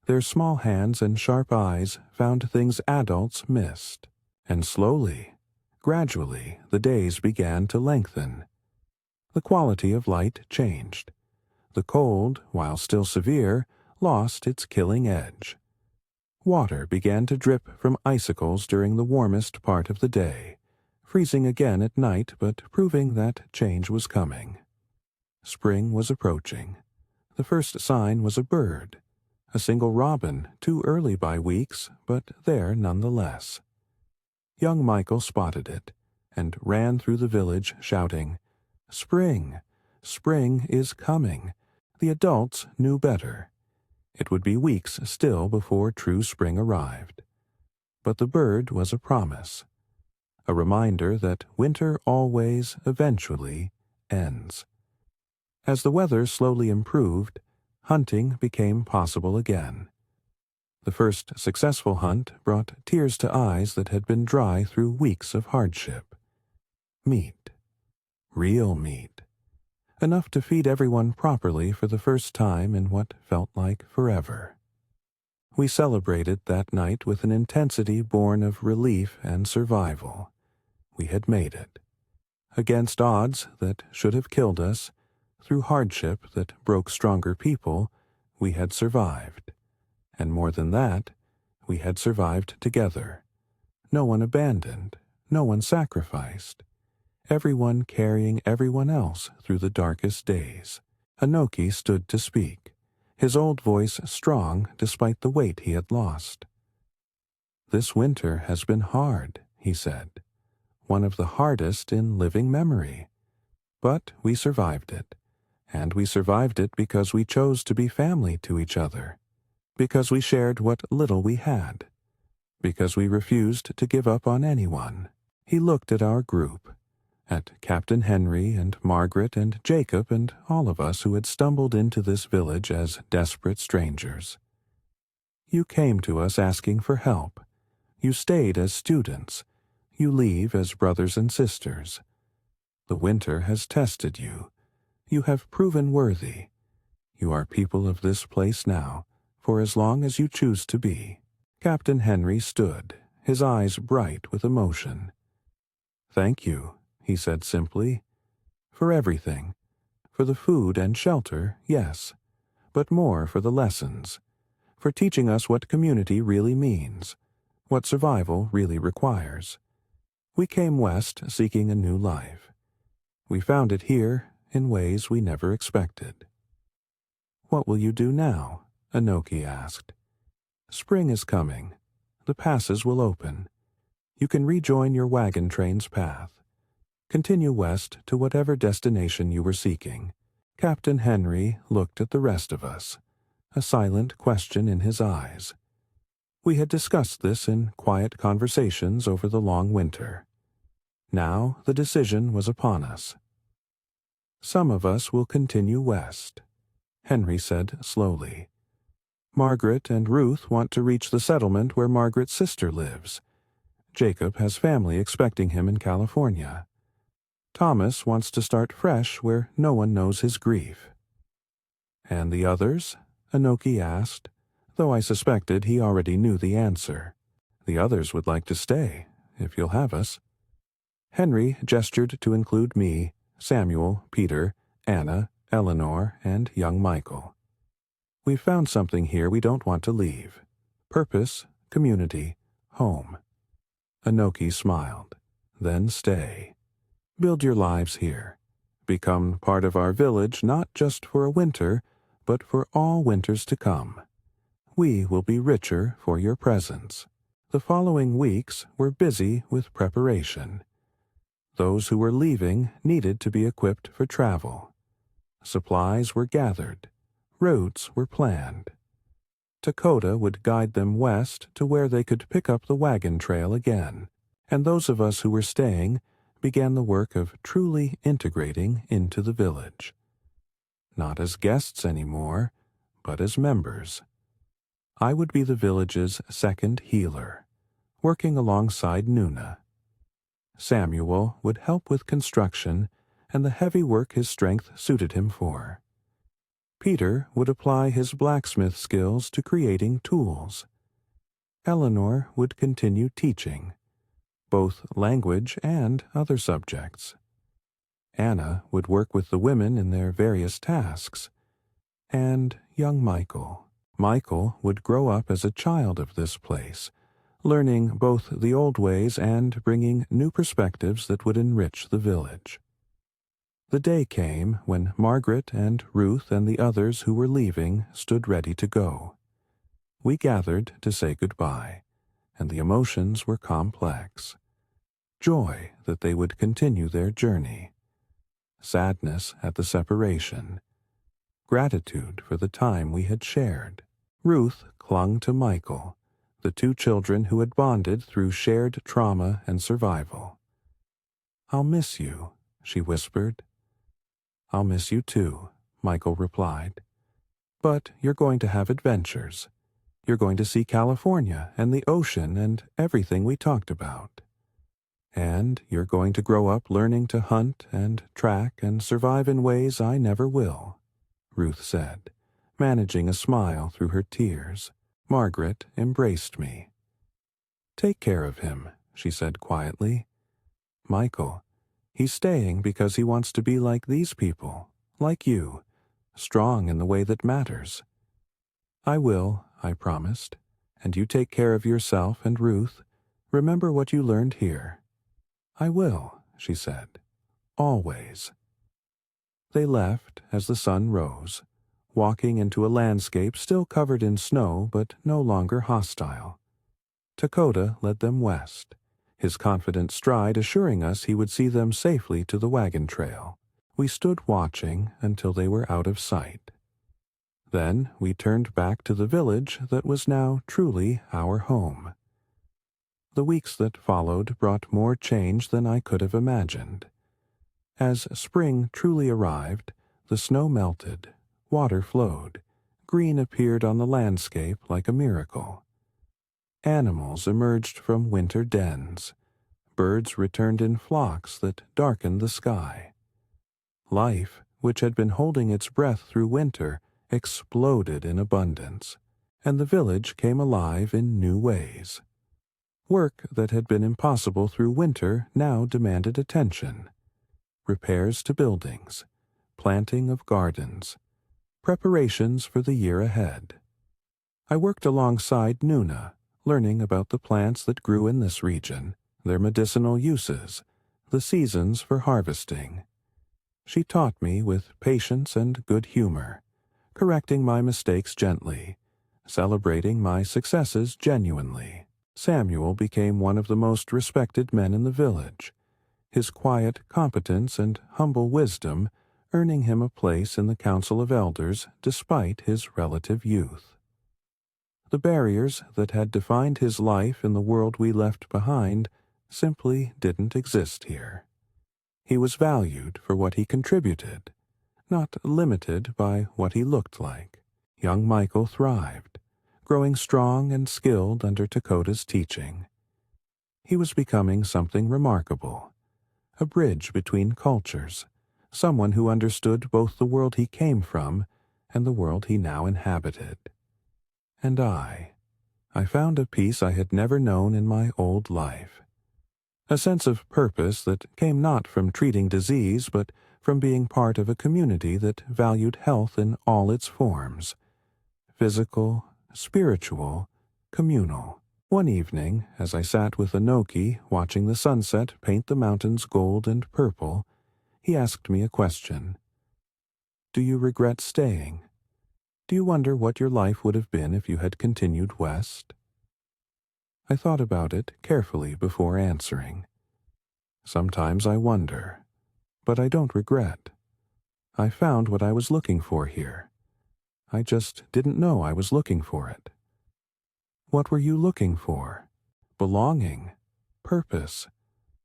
Their small hands and sharp eyes found things adults missed. And slowly, gradually, the days began to lengthen. The quality of light changed. The cold, while still severe, lost its killing edge. Water began to drip from icicles during the warmest part of the day, freezing again at night but proving that change was coming. Spring was approaching. The first sign was a bird, a single robin, too early by weeks, but there nonetheless. Young Michael spotted it and ran through the village shouting, "Spring! Spring is coming!" The adults knew better. It would be weeks still before true spring arrived. But the bird was a promise, a reminder that winter always, eventually, ends. As the weather slowly improved, hunting became possible again. The first successful hunt brought tears to eyes that had been dry through weeks of hardship. Meat. Real meat. Enough to feed everyone properly for the first time in what felt like forever. We celebrated that night with an intensity born of relief and survival. We had made it. Against odds that should have killed us, through hardship that broke stronger people, we had survived. And more than that, we had survived together. No one abandoned, no one sacrificed. Everyone carrying everyone else through the darkest days. Anoki stood to speak, his old voice strong despite the weight he had lost. "This winter has been hard," he said. One of the hardest in living memory. But we survived it. And we survived it because we chose to be family to each other. Because we shared what little we had. Because we refused to give up on anyone. He looked at our group. At Captain Henry and Margaret and Jacob and all of us who had stumbled into this village as desperate strangers. You came to us asking for help. You stayed as students. You leave as brothers and sisters. The winter has tested you. You have proven worthy. You are people of this place now, for as long as you choose to be. Captain Henry stood, his eyes bright with emotion. Thank you, he said simply. For everything. For the food and shelter, yes, but more for the lessons. For teaching us what community really means, what survival really requires. We came west seeking a new life. We found it here in ways we never expected. What will you do now? Anoki asked. Spring is coming. The passes will open. You can rejoin your wagon train's path. Continue west to whatever destination you were seeking. Captain Henry looked at the rest of us, a silent question in his eyes. We had discussed this in quiet conversations over the long winter. Now the decision was upon us. Some of us will continue west, Henry said slowly. Margaret and Ruth want to reach the settlement where Margaret's sister lives. Jacob has family expecting him in California. Thomas wants to start fresh where no one knows his grief. And the others? Anoki asked, though I suspected he already knew the answer. The others would like to stay, if you'll have us. Henry gestured to include me, Samuel, Peter, Anna, Eleanor, and young Michael. We've found something here we don't want to leave. Purpose, community, home. Anoki smiled. Then stay. Build your lives here. Become part of our village not just for a winter, but for all winters to come. We will be richer for your presence. The following weeks were busy with preparation. Those who were leaving needed to be equipped for travel. Supplies were gathered. Routes were planned. Dakota would guide them west to where they could pick up the wagon trail again, and those of us who were staying began the work of truly integrating into the village. Not as guests anymore, but as members. I would be the village's second healer, working alongside Nuna. Samuel would help with construction and the heavy work his strength suited him for. Peter would apply his blacksmith skills to creating tools. Eleanor would continue teaching, both language and other subjects. Anna would work with the women in their various tasks. And young Michael. Michael would grow up as a child of this place, learning both the old ways and bringing new perspectives that would enrich the village. The day came when Margaret and Ruth and the others who were leaving stood ready to go. We gathered to say goodbye, and the emotions were complex. Joy that they would continue their journey. Sadness at the separation. Gratitude for the time we had shared. Ruth clung to Michael, the two children who had bonded through shared trauma and survival. "I'll miss you," she whispered. "I'll miss you too," Michael replied. "But you're going to have adventures. You're going to see California and the ocean and everything we talked about. And you're going to grow up learning to hunt and track and survive in ways I never will," Ruth said, managing a smile through her tears. Margaret embraced me. "Take care of him," she said quietly. "Michael, he's staying because he wants to be like these people, like you, strong in the way that matters." "I will," I promised. "And you take care of yourself and Ruth. Remember what you learned here." "I will," she said. "Always." They left as the sun rose, walking into a landscape still covered in snow but no longer hostile. Dakota led them west, his confident stride assuring us he would see them safely to the wagon trail. We stood watching until they were out of sight. Then we turned back to the village that was now truly our home. The weeks that followed brought more change than I could have imagined. As spring truly arrived, the snow melted, water flowed, green appeared on the landscape like a miracle. Animals emerged from winter dens. Birds returned in flocks that darkened the sky. Life, which had been holding its breath through winter, exploded in abundance, and the village came alive in new ways. Work that had been impossible through winter now demanded attention. Repairs to buildings, planting of gardens, preparations for the year ahead. I worked alongside Nuna, learning about the plants that grew in this region, their medicinal uses, the seasons for harvesting. She taught me with patience and good humor, correcting my mistakes gently, celebrating my successes genuinely. Samuel became one of the most respected men in the village, his quiet competence and humble wisdom earning him a place in the Council of Elders despite his relative youth. The barriers that had defined his life in the world we left behind simply didn't exist here. He was valued for what he contributed, not limited by what he looked like. Young Michael thrived, growing strong and skilled under Takota's teaching. He was becoming something remarkable, a bridge between cultures, someone who understood both the world he came from and the world he now inhabited. And I found a peace I had never known in my old life. A sense of purpose that came not from treating disease, but from being part of a community that valued health in all its forms, physical, spiritual, communal. One evening, as I sat with Anoki watching the sunset paint the mountains gold and purple, he asked me a question. Do you regret staying? Do you wonder what your life would have been if you had continued west? I thought about it carefully before answering. Sometimes I wonder, but I don't regret. I found what I was looking for here. I just didn't know I was looking for it. What were you looking for? Belonging, purpose,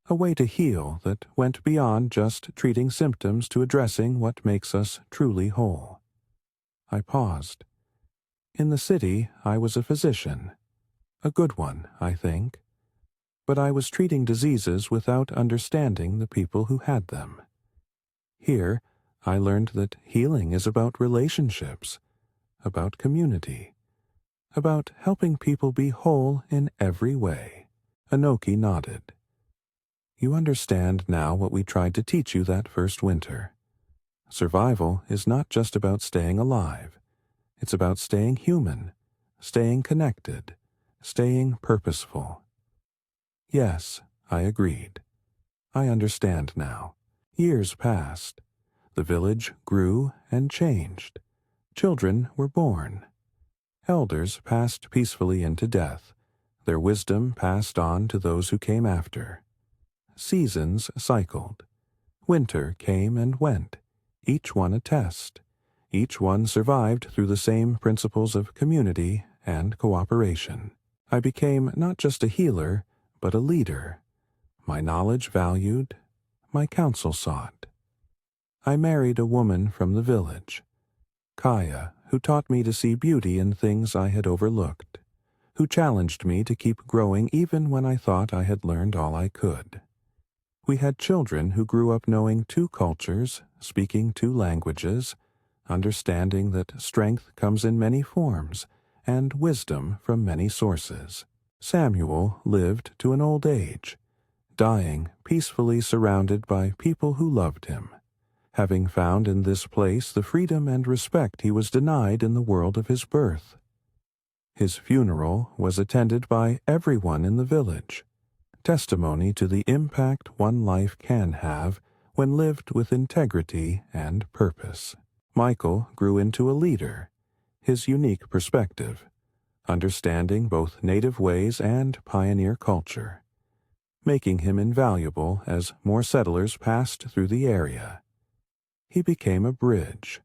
a way to heal that went beyond just treating symptoms to addressing what makes us truly whole. I paused. In the city, I was a physician. A good one, I think. But I was treating diseases without understanding the people who had them. Here, I learned that healing is about relationships, about community, about helping people be whole in every way. Anoki nodded. You understand now what we tried to teach you that first winter. Survival is not just about staying alive. It's about staying human, staying connected, staying purposeful. Yes, I agreed. I understand now. Years passed. The village grew and changed. Children were born. Elders passed peacefully into death, their wisdom passed on to those who came after. Seasons cycled. Winter came and went, each one a test. Each one survived through the same principles of community and cooperation. I became not just a healer, but a leader. My knowledge valued, my counsel sought. I married a woman from the village, Kaya, who taught me to see beauty in things I had overlooked, who challenged me to keep growing even when I thought I had learned all I could. We had children who grew up knowing 2 cultures, speaking 2 languages, understanding that strength comes in many forms, and wisdom from many sources. Samuel lived to an old age, dying peacefully surrounded by people who loved him, having found in this place the freedom and respect he was denied in the world of his birth. His funeral was attended by everyone in the village, testimony to the impact one life can have when lived with integrity and purpose. Michael grew into a leader, his unique perspective, understanding both native ways and pioneer culture. making him invaluable as more settlers passed through the area. He became a bridge,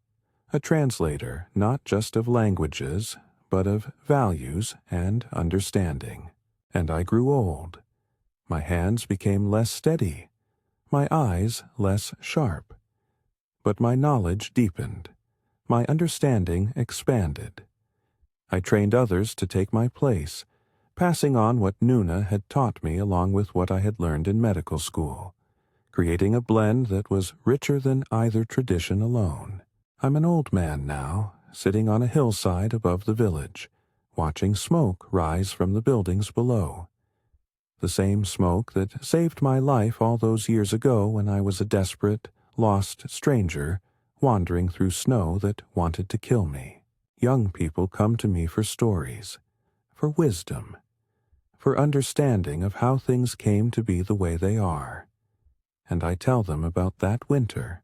a translator not just of languages, but of values and understanding. And I grew old. My hands became less steady, my eyes less sharp. But my knowledge deepened, my understanding expanded. I trained others to take my place, passing on what Nuna had taught me along with what I had learned in medical school, creating a blend that was richer than either tradition alone. I'm an old man now, sitting on a hillside above the village, watching smoke rise from the buildings below. The same smoke that saved my life all those years ago when I was a desperate, lost stranger wandering through snow that wanted to kill me. Young people come to me for stories, for wisdom, for understanding of how things came to be the way they are. And I tell them about that winter,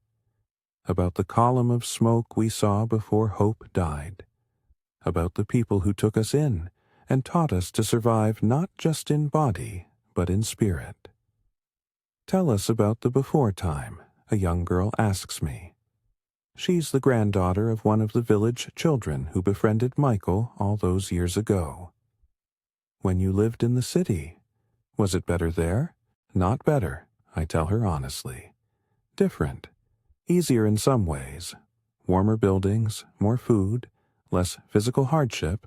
about the column of smoke we saw before hope died, about the people who took us in and taught us to survive not just in body, but in spirit. Tell us about the before time, a young girl asks me. She's the granddaughter of one of the village children who befriended Michael all those years ago. When you lived in the city, was it better there? Not better, I tell her honestly. Different. Easier in some ways. Warmer buildings, more food, less physical hardship,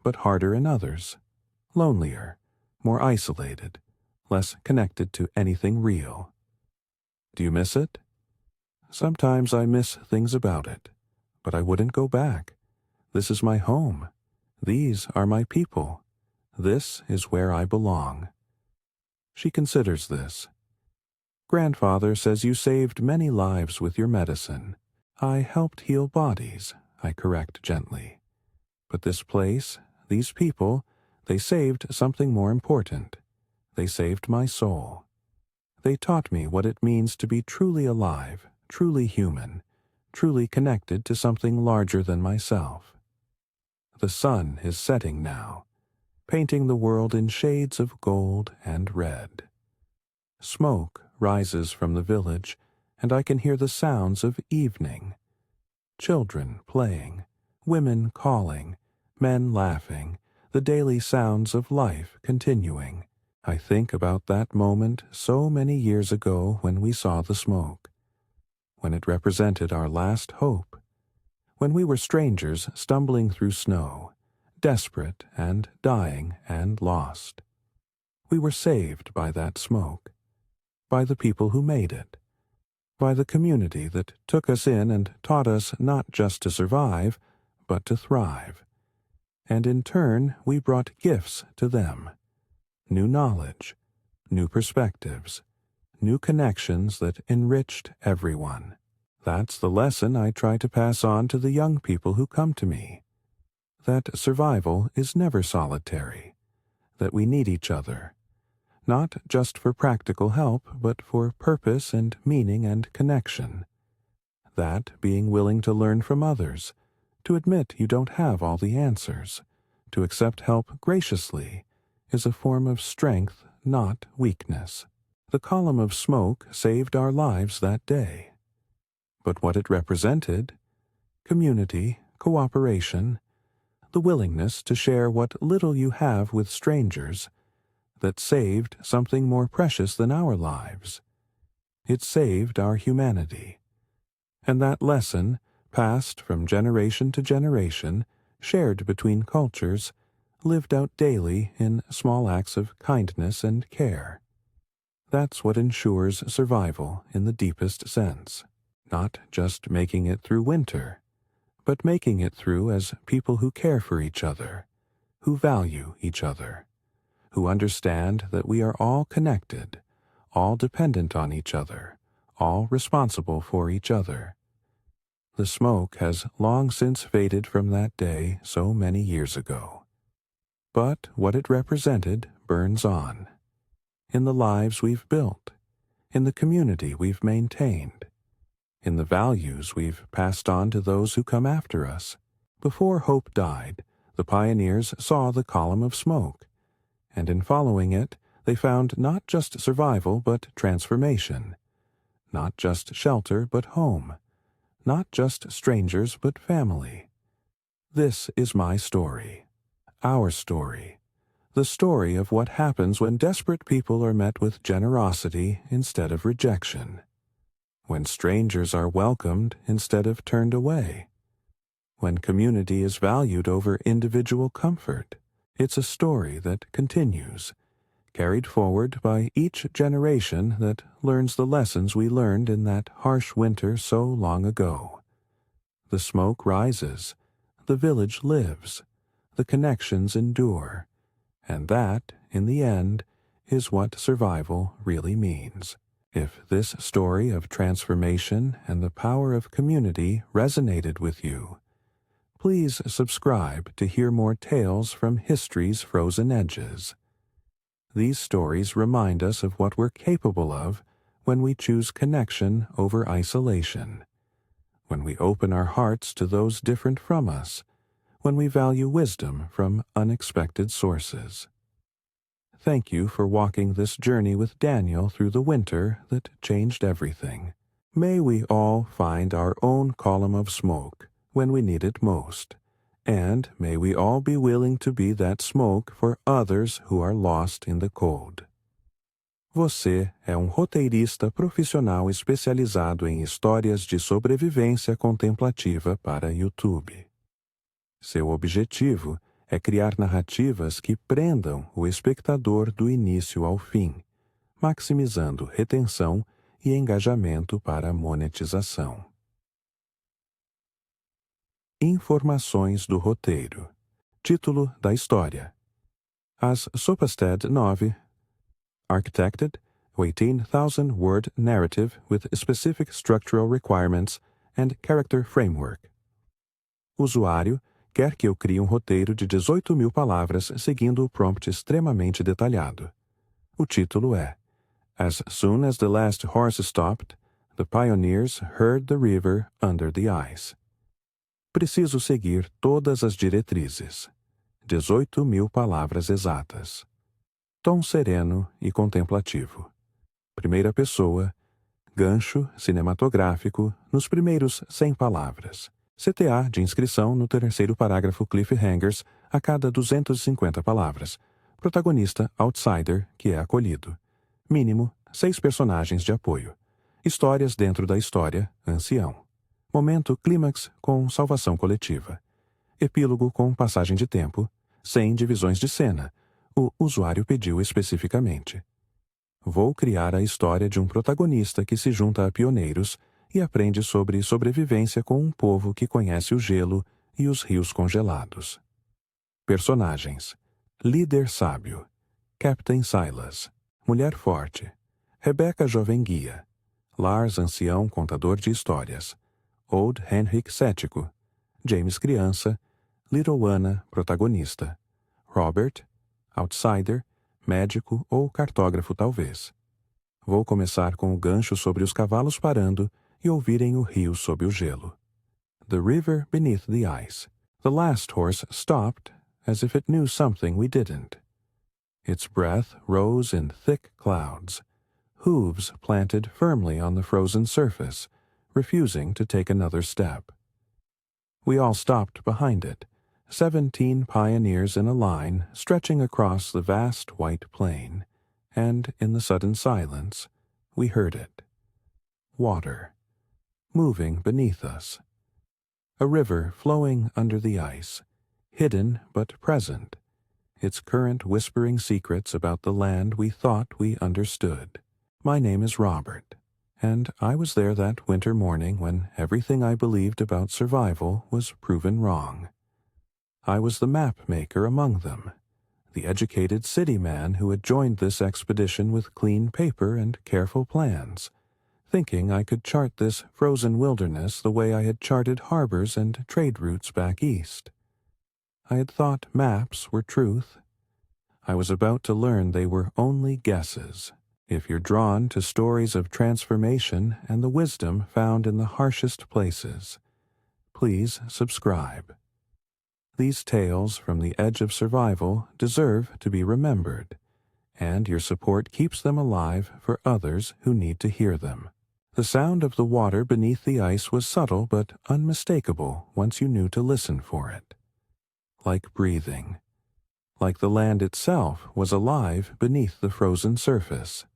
but harder in others. Lonelier, more isolated, less connected to anything real. Do you miss it? Sometimes I miss things about it, but I wouldn't go back. This is my home. These are my people. This is where I belong. She considers this. Grandfather says you saved many lives with your medicine. I helped heal bodies, I correct gently. But this place, these people, they saved something more important. They saved my soul. They taught me what it means to be truly alive, truly human, truly connected to something larger than myself. The sun is setting now, painting the world in shades of gold and red. Smoke rises from the village, and I can hear the sounds of evening. Children playing, women calling, men laughing, the daily sounds of life continuing. I think about that moment so many years ago when we saw the smoke, when it represented our last hope, when we were strangers stumbling through snow, desperate and dying and lost. We were saved by that smoke, by the people who made it, by the community that took us in and taught us not just to survive, but to thrive. And in turn, we brought gifts to them. New knowledge, new perspectives, new connections that enriched everyone. That's the lesson I try to pass on to the young people who come to me. That survival is never solitary, that we need each other, not just for practical help, but for purpose and meaning and connection. That being willing to learn from others, to admit you don't have all the answers, to accept help graciously, is a form of strength, not weakness. The column of smoke saved our lives that day. But what it represented, community, cooperation, the willingness to share what little you have with strangers, that saved something more precious than our lives. It saved our humanity. And that lesson, passed from generation to generation, shared between cultures, lived out daily in small acts of kindness and care. That's what ensures survival in the deepest sense. Not just making it through winter, but making it through as people who care for each other, who value each other, who understand that we are all connected, all dependent on each other, all responsible for each other. The smoke has long since faded from that day so many years ago. But what it represented burns on. In the lives we've built, in the community we've maintained, in the values we've passed on to those who come after us. Before hope died, the pioneers saw the column of smoke, and in following it, they found not just survival but transformation, not just shelter but home, not just strangers but family. This is my story, our story, the story of what happens when desperate people are met with generosity instead of rejection, when strangers are welcomed instead of turned away, when community is valued over individual comfort. It's a story that continues, carried forward by each generation that learns the lessons we learned in that harsh winter so long ago. The smoke rises, the village lives, the connections endure, and that, in the end, is what survival really means. If this story of transformation and the power of community resonated with you, please subscribe to hear more tales from history's frozen edges. These stories remind us of what we're capable of when we choose connection over isolation, when we open our hearts to those different from us, when we value wisdom from unexpected sources. Thank you for walking this journey with Daniel through the winter that changed everything. May we all find our own column of smoke when we need it most, and may we all be willing to be that smoke for others who are lost in the cold. Você é roteirista profissional especializado em histórias de sobrevivência contemplativa para YouTube. Seu objetivo é criar narrativas que prendam o espectador do início ao fim, maximizando retenção e engajamento para monetização. Informações do roteiro. Título da história. As Sopastad 9, architected a 18,000-word narrative with specific structural requirements and character framework. Usuário quer que eu crie roteiro de 18.000 palavras seguindo o prompt extremamente detalhado. O título é As soon as the last horse stopped, the pioneers heard the river under the ice. Preciso seguir todas as diretrizes. 18.000 palavras exatas. Tom sereno e contemplativo. Primeira pessoa. Gancho cinematográfico nos primeiros 100 palavras. CTA de inscrição no terceiro parágrafo cliffhangers a cada 250 palavras. Protagonista outsider que é acolhido. Mínimo 6 personagens de apoio. Histórias dentro da história, ancião. Momento clímax com salvação coletiva. Epílogo com passagem de tempo, sem divisões de cena. O usuário pediu especificamente. Vou criar a história de um protagonista que se junta a pioneiros e aprende sobre sobrevivência com um povo que conhece o gelo e os rios congelados. Personagens. Líder sábio. Captain Silas. Mulher forte. Rebecca jovem guia. Lars ancião contador de histórias. Old Henrik cético. James criança. Little Anna protagonista. Robert, outsider, médico ou cartógrafo talvez. Vou começar com o gancho sobre os cavalos parando e ouvirem o rio sob o gelo. The river beneath the ice. The last horse stopped as if it knew something we didn't. Its breath rose in thick clouds. Hooves planted firmly on the frozen surface, refusing to take another step. We all stopped behind it, 17 pioneers in a line stretching across the vast white plain, and in the sudden silence, we heard it. Water, moving beneath us. A river flowing under the ice, hidden but present, its current whispering secrets about the land we thought we understood. My name is Robert, and I was there that winter morning when everything I believed about survival was proven wrong. I was the map maker among them, the educated city man who had joined this expedition with clean paper and careful plans, thinking I could chart this frozen wilderness the way I had charted harbors and trade routes back east. I had thought maps were truth. I was about to learn they were only guesses. If you're drawn to stories of transformation and the wisdom found in the harshest places, please subscribe. These tales from the edge of survival deserve to be remembered, and your support keeps them alive for others who need to hear them. The sound of the water beneath the ice was subtle but unmistakable once you knew to listen for it. Like breathing. Like the land itself was alive beneath the frozen surface.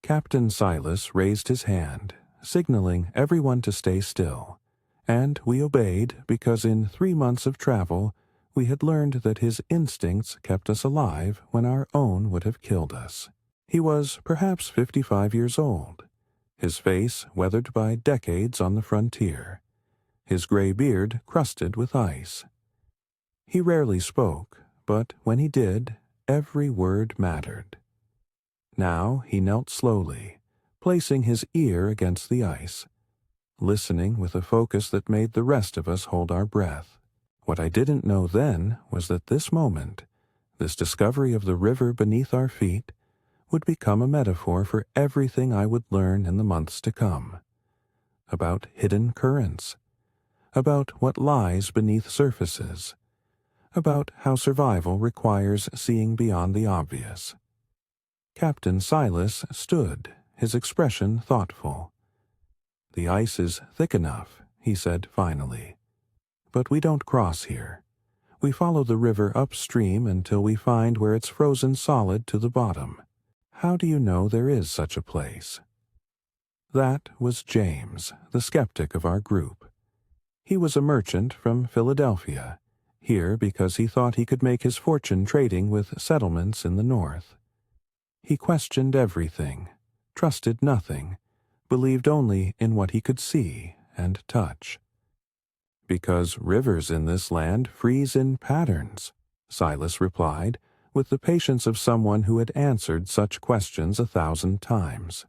Captain Silas raised his hand, signaling everyone to stay still, and we obeyed because in 3 months of travel we had learned that his instincts kept us alive when our own would have killed us. He was perhaps 55 years old, his face weathered by decades on the frontier, his gray beard crusted with ice. He rarely spoke, but when he did, every word mattered. Now he knelt slowly, placing his ear against the ice, listening with a focus that made the rest of us hold our breath. What I didn't know then was that this moment, this discovery of the river beneath our feet, would become a metaphor for everything I would learn in the months to come. About hidden currents, about what lies beneath surfaces, about how survival requires seeing beyond the obvious. Captain Silas stood, his expression thoughtful. "The ice is thick enough," he said finally. "But we don't cross here. We follow the river upstream until we find where it's frozen solid to the bottom. How do you know there is such a place?" That was James, the skeptic of our group. He was a merchant from Philadelphia, here because he thought he could make his fortune trading with settlements in the north. He questioned everything, trusted nothing, believed only in what he could see and touch. "Because rivers in this land freeze in patterns," Silas replied, with the patience of someone who had answered such questions 1,000 times.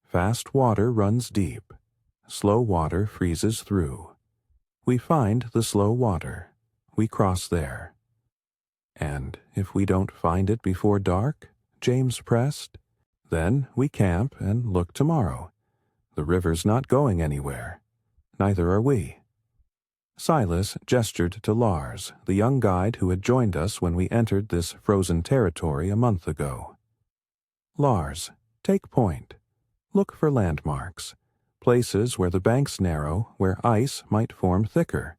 "Fast water runs deep. Slow water freezes through. We find the slow water. We cross there." "And if we don't find it before dark?" James pressed. "Then we camp and look tomorrow. The river's not going anywhere. Neither are we." Silas gestured to Lars, the young guide who had joined us when we entered this frozen territory a month ago. "Lars, take point. Look for landmarks, places where the banks narrow, where ice might form thicker."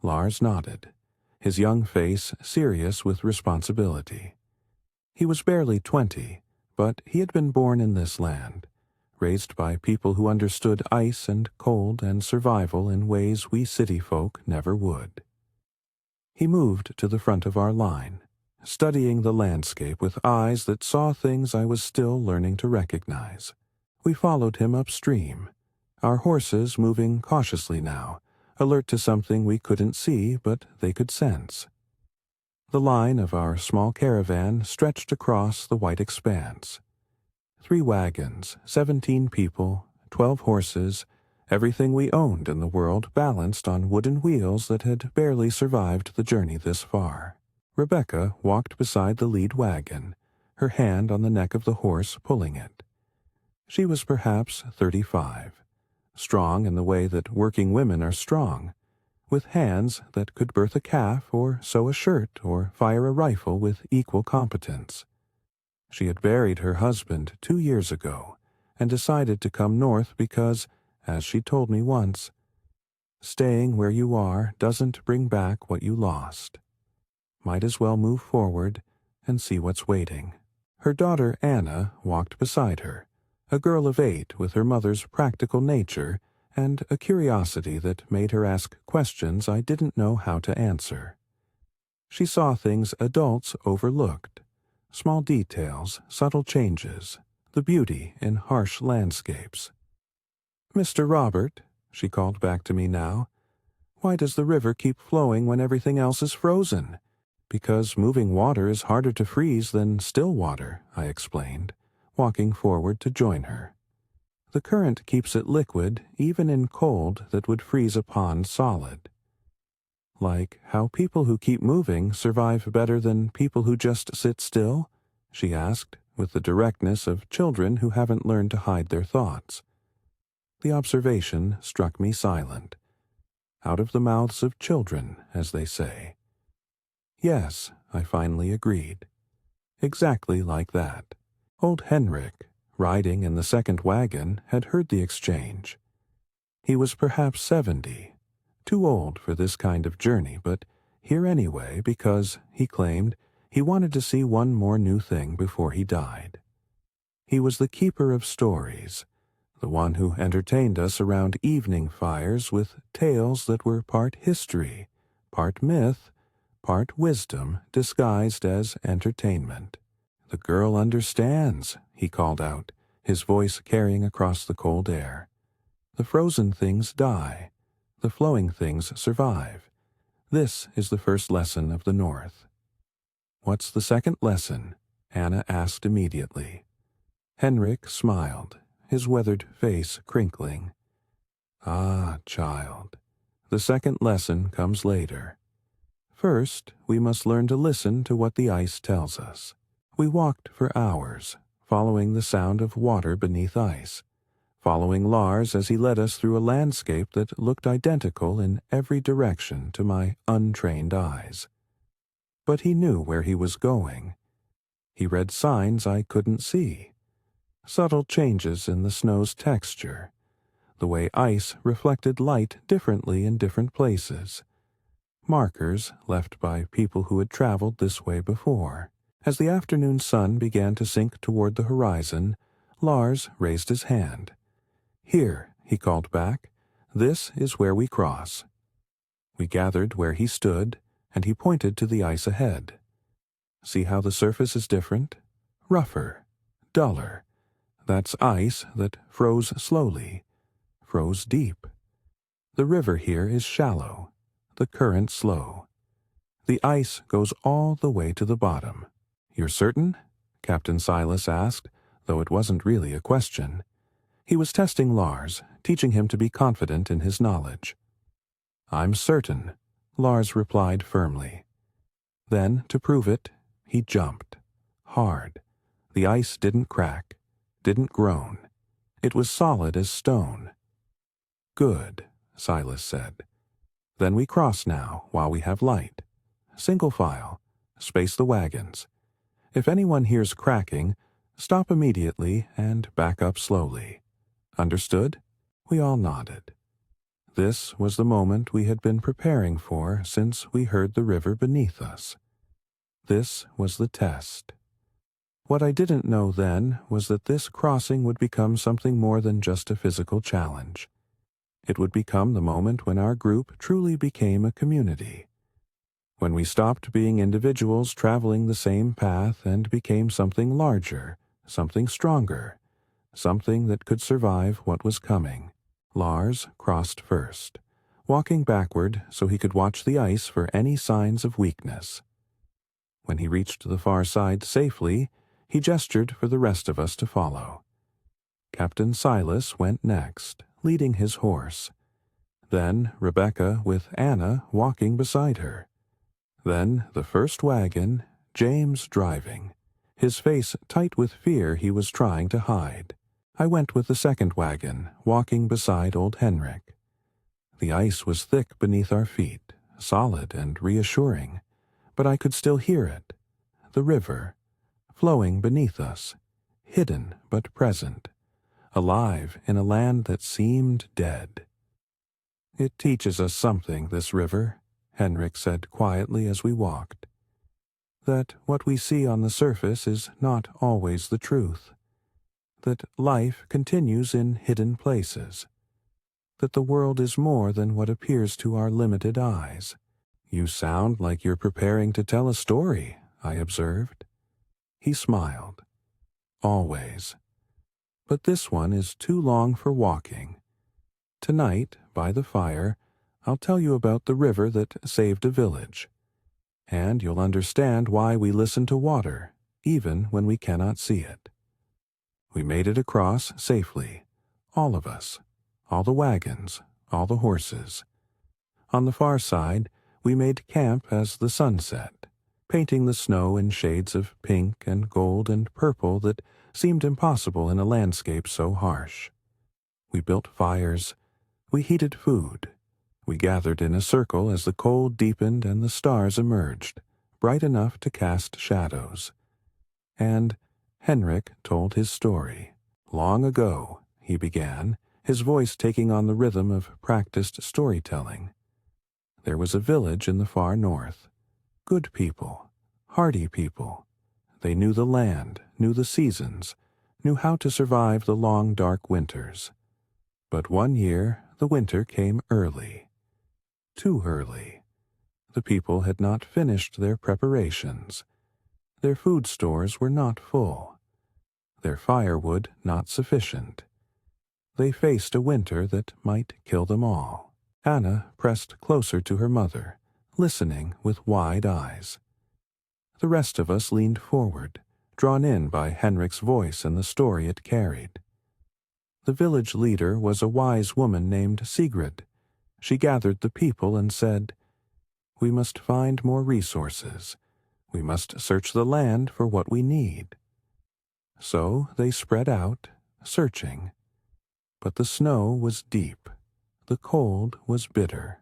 Lars nodded, his young face serious with responsibility. He was barely 20, but he had been born in this land, raised by people who understood ice and cold and survival in ways we city folk never would. He moved to the front of our line, studying the landscape with eyes that saw things I was still learning to recognize. We followed him upstream, our horses moving cautiously now, alert to something we couldn't see but they could sense. The line of our small caravan stretched across the white expanse. 3 wagons, 17 people, 12 horses, everything we owned in the world balanced on wooden wheels that had barely survived the journey this far. Rebecca walked beside the lead wagon, her hand on the neck of the horse pulling it. She was perhaps 35, strong in the way that working women are strong, with hands that could birth a calf or sew a shirt or fire a rifle with equal competence. She had buried her husband 2 years ago and decided to come north because, as she told me once, staying where you are doesn't bring back what you lost. Might as well move forward and see what's waiting. Her daughter Anna walked beside her, a girl of 8 with her mother's practical nature and a curiosity that made her ask questions I didn't know how to answer. She saw things adults overlooked, small details, subtle changes, the beauty in harsh landscapes. "Mr. Robert," she called back to me now, "why does the river keep flowing when everything else is frozen?" "Because moving water is harder to freeze than still water," I explained, walking forward to join her. "The current keeps it liquid even in cold that would freeze a pond solid." "Like how people who keep moving survive better than people who just sit still?" she asked, with the directness of children who haven't learned to hide their thoughts. The observation struck me silent. Out of the mouths of children, as they say. "Yes," I finally agreed. exactly like that. Old Henrik, riding in the second wagon, had heard the exchange. He was perhaps 70, too old for this kind of journey, but here anyway because, he claimed, he wanted to see one more new thing before he died. He was the keeper of stories, the one who entertained us around evening fires with tales that were part history, part myth, part wisdom disguised as entertainment. "The girl understands," he called out, his voice carrying across the cold air. "The frozen things die. The flowing things survive. This is the first lesson of the North." "What's the second lesson?" Anna asked immediately. Henrik smiled, his weathered face crinkling. "Ah, child, the second lesson comes later. First, we must learn to listen to what the ice tells us." We walked for hours, following the sound of water beneath ice, following Lars as he led us through a landscape that looked identical in every direction to my untrained eyes. But he knew where he was going. He read signs I couldn't see. Subtle changes in the snow's texture, the way ice reflected light differently in different places. Markers left by people who had traveled this way before. As the afternoon sun began to sink toward the horizon, Lars raised his hand. "Here," he called back, "this is where we cross." We gathered where he stood, and he pointed to the ice ahead. "See how the surface is different? Rougher, duller. That's ice that froze slowly, froze deep. The river here is shallow, the current slow. The ice goes all the way to the bottom." "You're certain?" Captain Silas asked, though it wasn't really a question. He was testing Lars, teaching him to be confident in his knowledge. "I'm certain," Lars replied firmly. Then, to prove it, he jumped. Hard. The ice didn't crack, didn't groan. It was solid as stone. "Good," Silas said. "Then we cross now, while we have light. Single file. Space the wagons. If anyone hears cracking, stop immediately and back up slowly. Understood?" We all nodded. This was the moment we had been preparing for since we heard the river beneath us. This was the test. What I didn't know then was that this crossing would become something more than just a physical challenge. It would become the moment when our group truly became a community. When we stopped being individuals traveling the same path and became something larger, something stronger, something that could survive what was coming. Lars crossed first, walking backward so he could watch the ice for any signs of weakness. When he reached the far side safely, he gestured for the rest of us to follow. Captain Silas went next, leading his horse. Then Rebecca with Anna walking beside her. Then the first wagon, James driving, his face tight with fear he was trying to hide. I went with the second wagon, walking beside old Henrik. The ice was thick beneath our feet, solid and reassuring, but I could still hear it. The river, flowing beneath us, hidden but present, alive in a land that seemed dead. "It teaches us something, this river," Henrik said quietly as we walked. "That what we see on the surface is not always the truth. That life continues in hidden places. That the world is more than what appears to our limited eyes." "You sound like you're preparing to tell a story," I observed. He smiled. "Always. But this one is too long for walking. Tonight, by the fire, I'll tell you about the river that saved a village. And you'll understand why we listen to water, even when we cannot see it." We made it across safely, all of us, all the wagons, all the horses. On the far side, we made camp as the sun set, painting the snow in shades of pink and gold and purple that seemed impossible in a landscape so harsh. We built fires. We heated food. We gathered in a circle as the cold deepened and the stars emerged, bright enough to cast shadows. and Henrik told his story. Long ago, he began, his voice taking on the rhythm of practiced storytelling. There was a village in the far north. Good people, hardy people. They knew the land, knew the seasons, knew how to survive the long dark winters. But one year the winter came early. Too early. The people had not finished their preparations. Their food stores were not full. Their firewood not sufficient. They faced a winter that might kill them all. Anna pressed closer to her mother, listening with wide eyes. The rest of us leaned forward, drawn in by Henrik's voice and the story it carried. The village leader was a wise woman named Sigrid. She gathered the people and said, "We must find more resources. We must search the land for what we need." So they spread out, searching. But the snow was deep. The cold was bitter.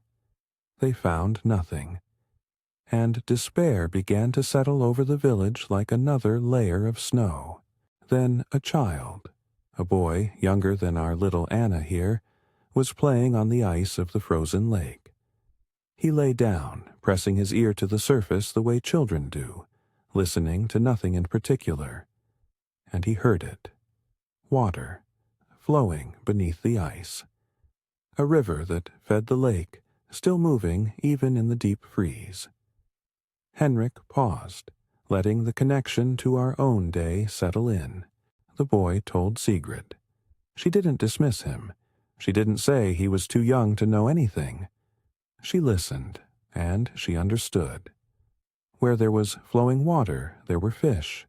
They found nothing. And despair began to settle over the village like another layer of snow. Then a child, a boy younger than our little Anna here, was playing on the ice of the frozen lake. He lay down, pressing his ear to the surface the way children do, listening to nothing in particular. And he heard it. Water, flowing beneath the ice. A river that fed the lake, still moving even in the deep freeze. Henrik paused, letting the connection to our own day settle in. The boy told Sigrid. She didn't dismiss him. She didn't say he was too young to know anything. She listened, and she understood. Where there was flowing water, there were fish,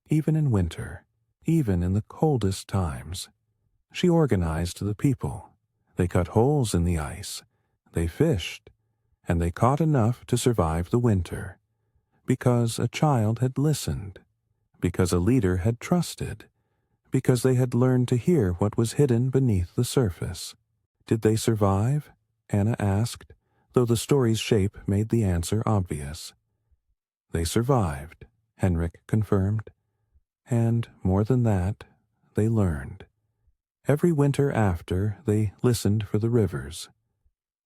even in winter, even in the coldest times. She organized the people. They cut holes in the ice. They fished, and they caught enough to survive the winter. Because a child had listened, because a leader had trusted, because they had learned to hear what was hidden beneath the surface. Did they survive? Anna asked, though the story's shape made the answer obvious. They survived, Henrik confirmed. And more than that, they learned. Every winter after, they listened for the rivers.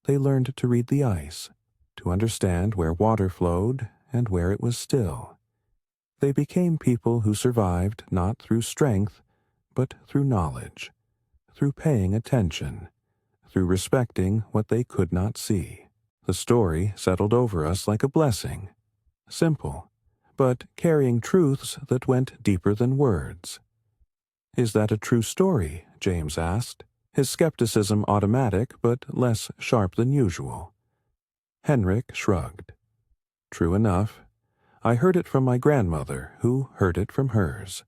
They learned to read the ice, to understand where water flowed and where it was still. They became people who survived not through strength, but through knowledge, through paying attention, through respecting what they could not see. The story settled over us like a blessing, simple, but carrying truths that went deeper than words. "Is that a true story?" James asked, his skepticism automatic but less sharp than usual. Henrik shrugged. "True enough. I heard it from my grandmother, who heard it from hers.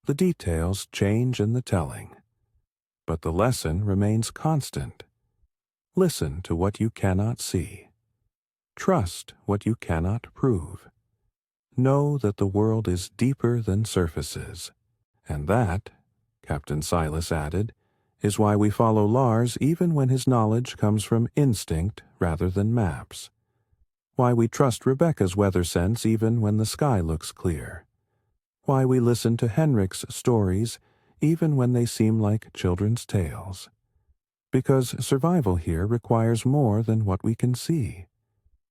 The details change in the telling, but the lesson remains constant. Listen to what you cannot see. Trust what you cannot prove. Know that the world is deeper than surfaces. And that," Captain Silas added, "is why we follow Lars even when his knowledge comes from instinct rather than maps. Why we trust Rebecca's weather sense even when the sky looks clear. Why we listen to Henrik's stories even when they seem like children's tales. Because survival here requires more than what we can see.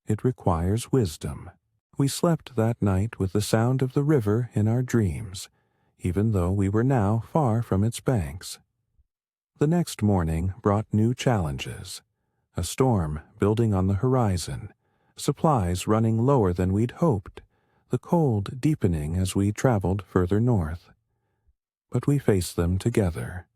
It requires wisdom. We slept that night with the sound of the river in our dreams, even though we were now far from its banks. The next morning brought new challenges. A storm building on the horizon, supplies running lower than we'd hoped, the cold deepening as we traveled further north. But we faced them together.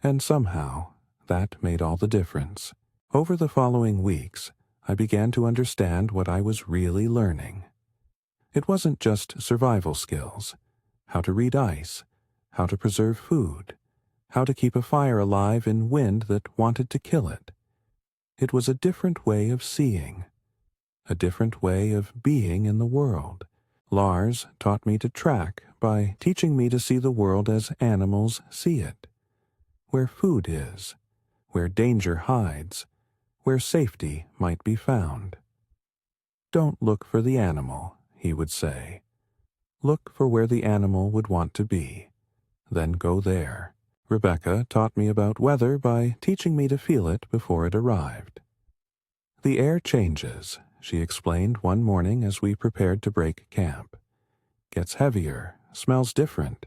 And somehow, that made all the difference. Over the following weeks, I began to understand what I was really learning. It wasn't just survival skills. How to read ice, how to preserve food, how to keep a fire alive in wind that wanted to kill it. It was a different way of seeing, a different way of being in the world. Lars taught me to track by teaching me to see the world as animals see it, where food is, where danger hides, where safety might be found. "Don't look for the animal," he would say. Look for where the animal would want to be. Then go there. Rebecca taught me about weather by teaching me to feel it before it arrived. The air changes, she explained one morning as we prepared to break camp. Gets heavier, smells different.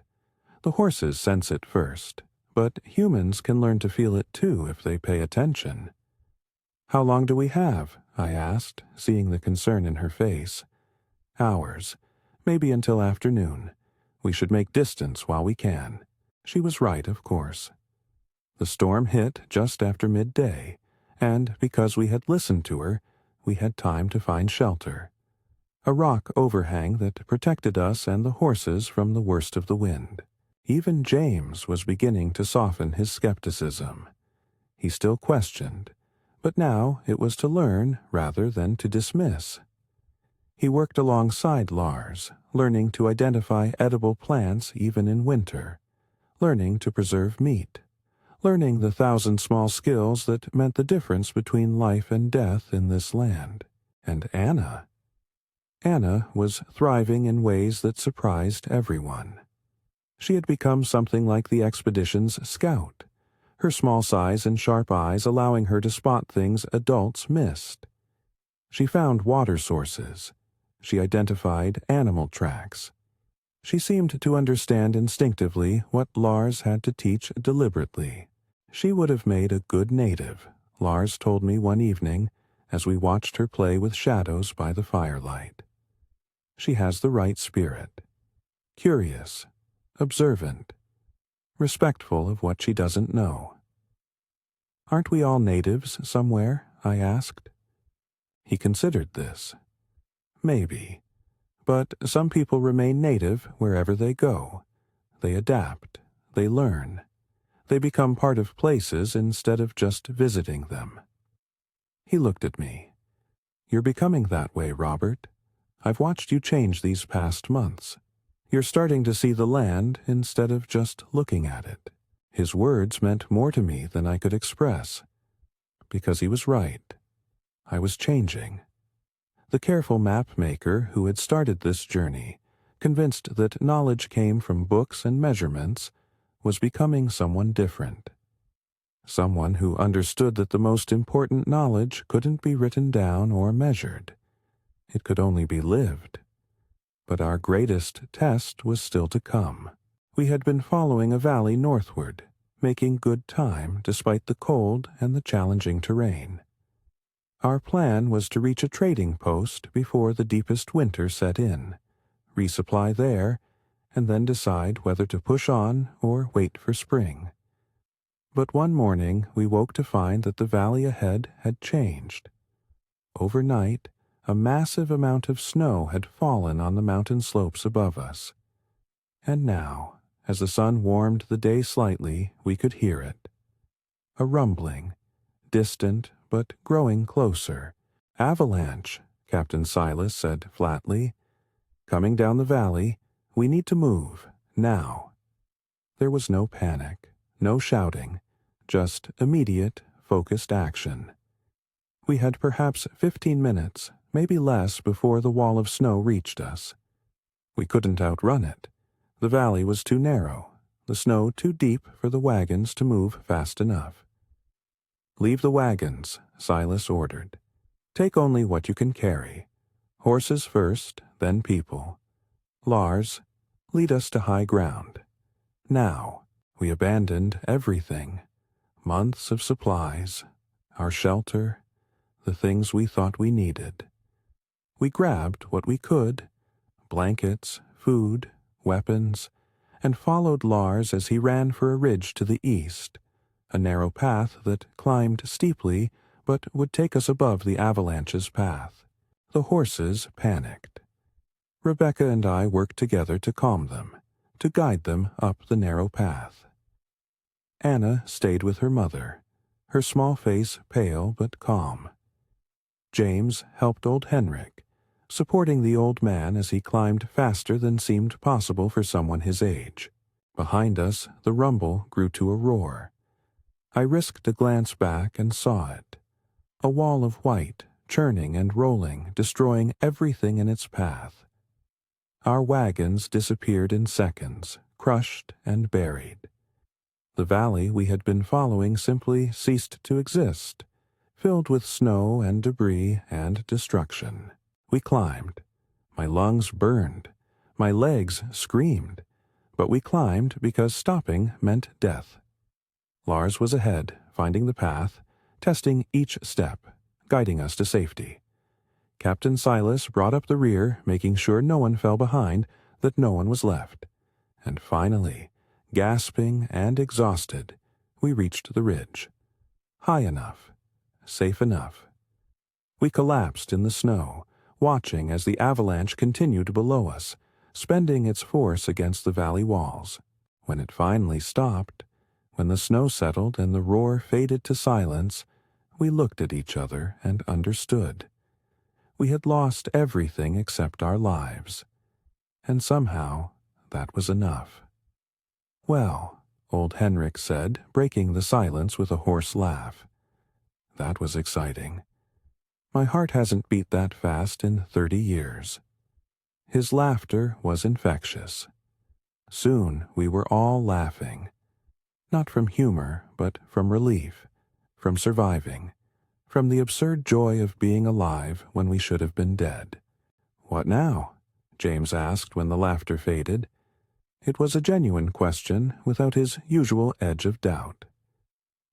The horses sense it first, but humans can learn to feel it too if they pay attention. How long do we have? I asked, seeing the concern in her face. Hours, maybe until afternoon. We should make distance while we can. She was right, of course. The storm hit just after midday, and because we had listened to her, we had time to find shelter. A rock overhang that protected us and the horses from the worst of the wind. Even James was beginning to soften his skepticism. He still questioned, but now it was to learn rather than to dismiss. He worked alongside Lars, learning to identify edible plants even in winter, learning to preserve meat, learning the 1,000 small skills that meant the difference between life and death in this land. And Anna was thriving in ways that surprised everyone. She had become something like the expedition's scout, her small size and sharp eyes allowing her to spot things adults missed. She found water sources. She identified animal tracks. She seemed to understand instinctively what Lars had to teach deliberately. She would have made a good native, Lars told me one evening as we watched her play with shadows by the firelight. She has the right spirit. Curious, observant, respectful of what she doesn't know. Aren't we all natives somewhere? I asked. He considered this. Maybe. But some people remain native wherever they go. They adapt. They learn. They become part of places instead of just visiting them. He looked at me. You're becoming that way, Robert. I've watched you change these past months. You're starting to see the land instead of just looking at it. His words meant more to me than I could express. Because he was right. I was changing. The careful map-maker who had started this journey, convinced that knowledge came from books and measurements, was becoming someone different. Someone who understood that the most important knowledge couldn't be written down or measured. It could only be lived. But our greatest test was still to come. We had been following a valley northward, making good time despite the cold and the challenging terrain. Our plan was to reach a trading post before the deepest winter set in, resupply there, and then decide whether to push on or wait for spring. But one morning we woke to find that the valley ahead had changed. Overnight, a massive amount of snow had fallen on the mountain slopes above us. And now, as the sun warmed the day slightly, we could hear it. A rumbling, distant but growing closer. Avalanche, Captain Silas said flatly. Coming down the valley, we need to move, now. There was no panic, no shouting, just immediate, focused action. We had perhaps 15 minutes, maybe less, before the wall of snow reached us. We couldn't outrun it. The valley was too narrow, the snow too deep for the wagons to move fast enough. Leave the wagons, Silas ordered. Take only what you can carry. Horses first, then people. Lars, lead us to high ground. Now, we abandoned everything. Months of supplies, our shelter, the things we thought we needed. We grabbed what we could, blankets, food, weapons, and followed Lars as he ran for a ridge to the east, a narrow path that climbed steeply but would take us above the avalanche's path. The horses panicked. Rebecca and I worked together to calm them, to guide them up the narrow path. Anna stayed with her mother, her small face pale but calm. James helped old Henrik, supporting the old man as he climbed faster than seemed possible for someone his age. Behind us, the rumble grew to a roar. I risked a glance back and saw it. A wall of white, churning and rolling, destroying everything in its path. Our wagons disappeared in seconds, crushed and buried. The valley we had been following simply ceased to exist, filled with snow and debris and destruction. We climbed. My lungs burned. My legs screamed. But we climbed because stopping meant death. Lars was ahead, finding the path, testing each step, guiding us to safety. Captain Silas brought up the rear, making sure no one fell behind, that no one was left. And finally, gasping and exhausted, we reached the ridge. High enough, safe enough. We collapsed in the snow, watching as the avalanche continued below us, spending its force against the valley walls. When it finally stopped, when the snow settled and the roar faded to silence, we looked at each other and understood. We had lost everything except our lives, and somehow that was enough. "Well," old Henrik said, breaking the silence with a hoarse laugh. That was exciting. My heart hasn't beat that fast in 30 years. His laughter was infectious. Soon we were all laughing, not from humor, but from relief, from surviving, from the absurd joy of being alive when we should have been dead. "What now?" James asked when the laughter faded. It was a genuine question without his usual edge of doubt.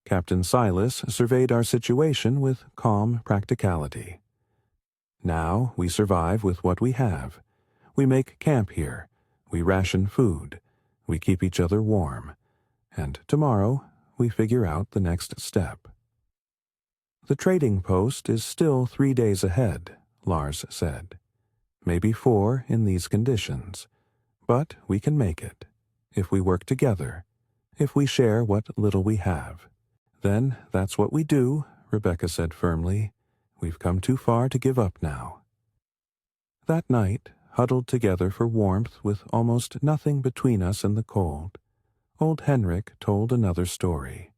Captain Silas surveyed our situation with calm practicality. "Now we survive with what we have. We make camp here. We ration food. We keep each other warm. And tomorrow we figure out the next step." "The trading post is still 3 days ahead," Lars said. "Maybe 4 in these conditions. But we can make it, if we work together, if we share what little we have." "Then that's what we do," Rebecca said firmly. "We've come too far to give up now." That night, huddled together for warmth with almost nothing between us and the cold, old Henrik told another story.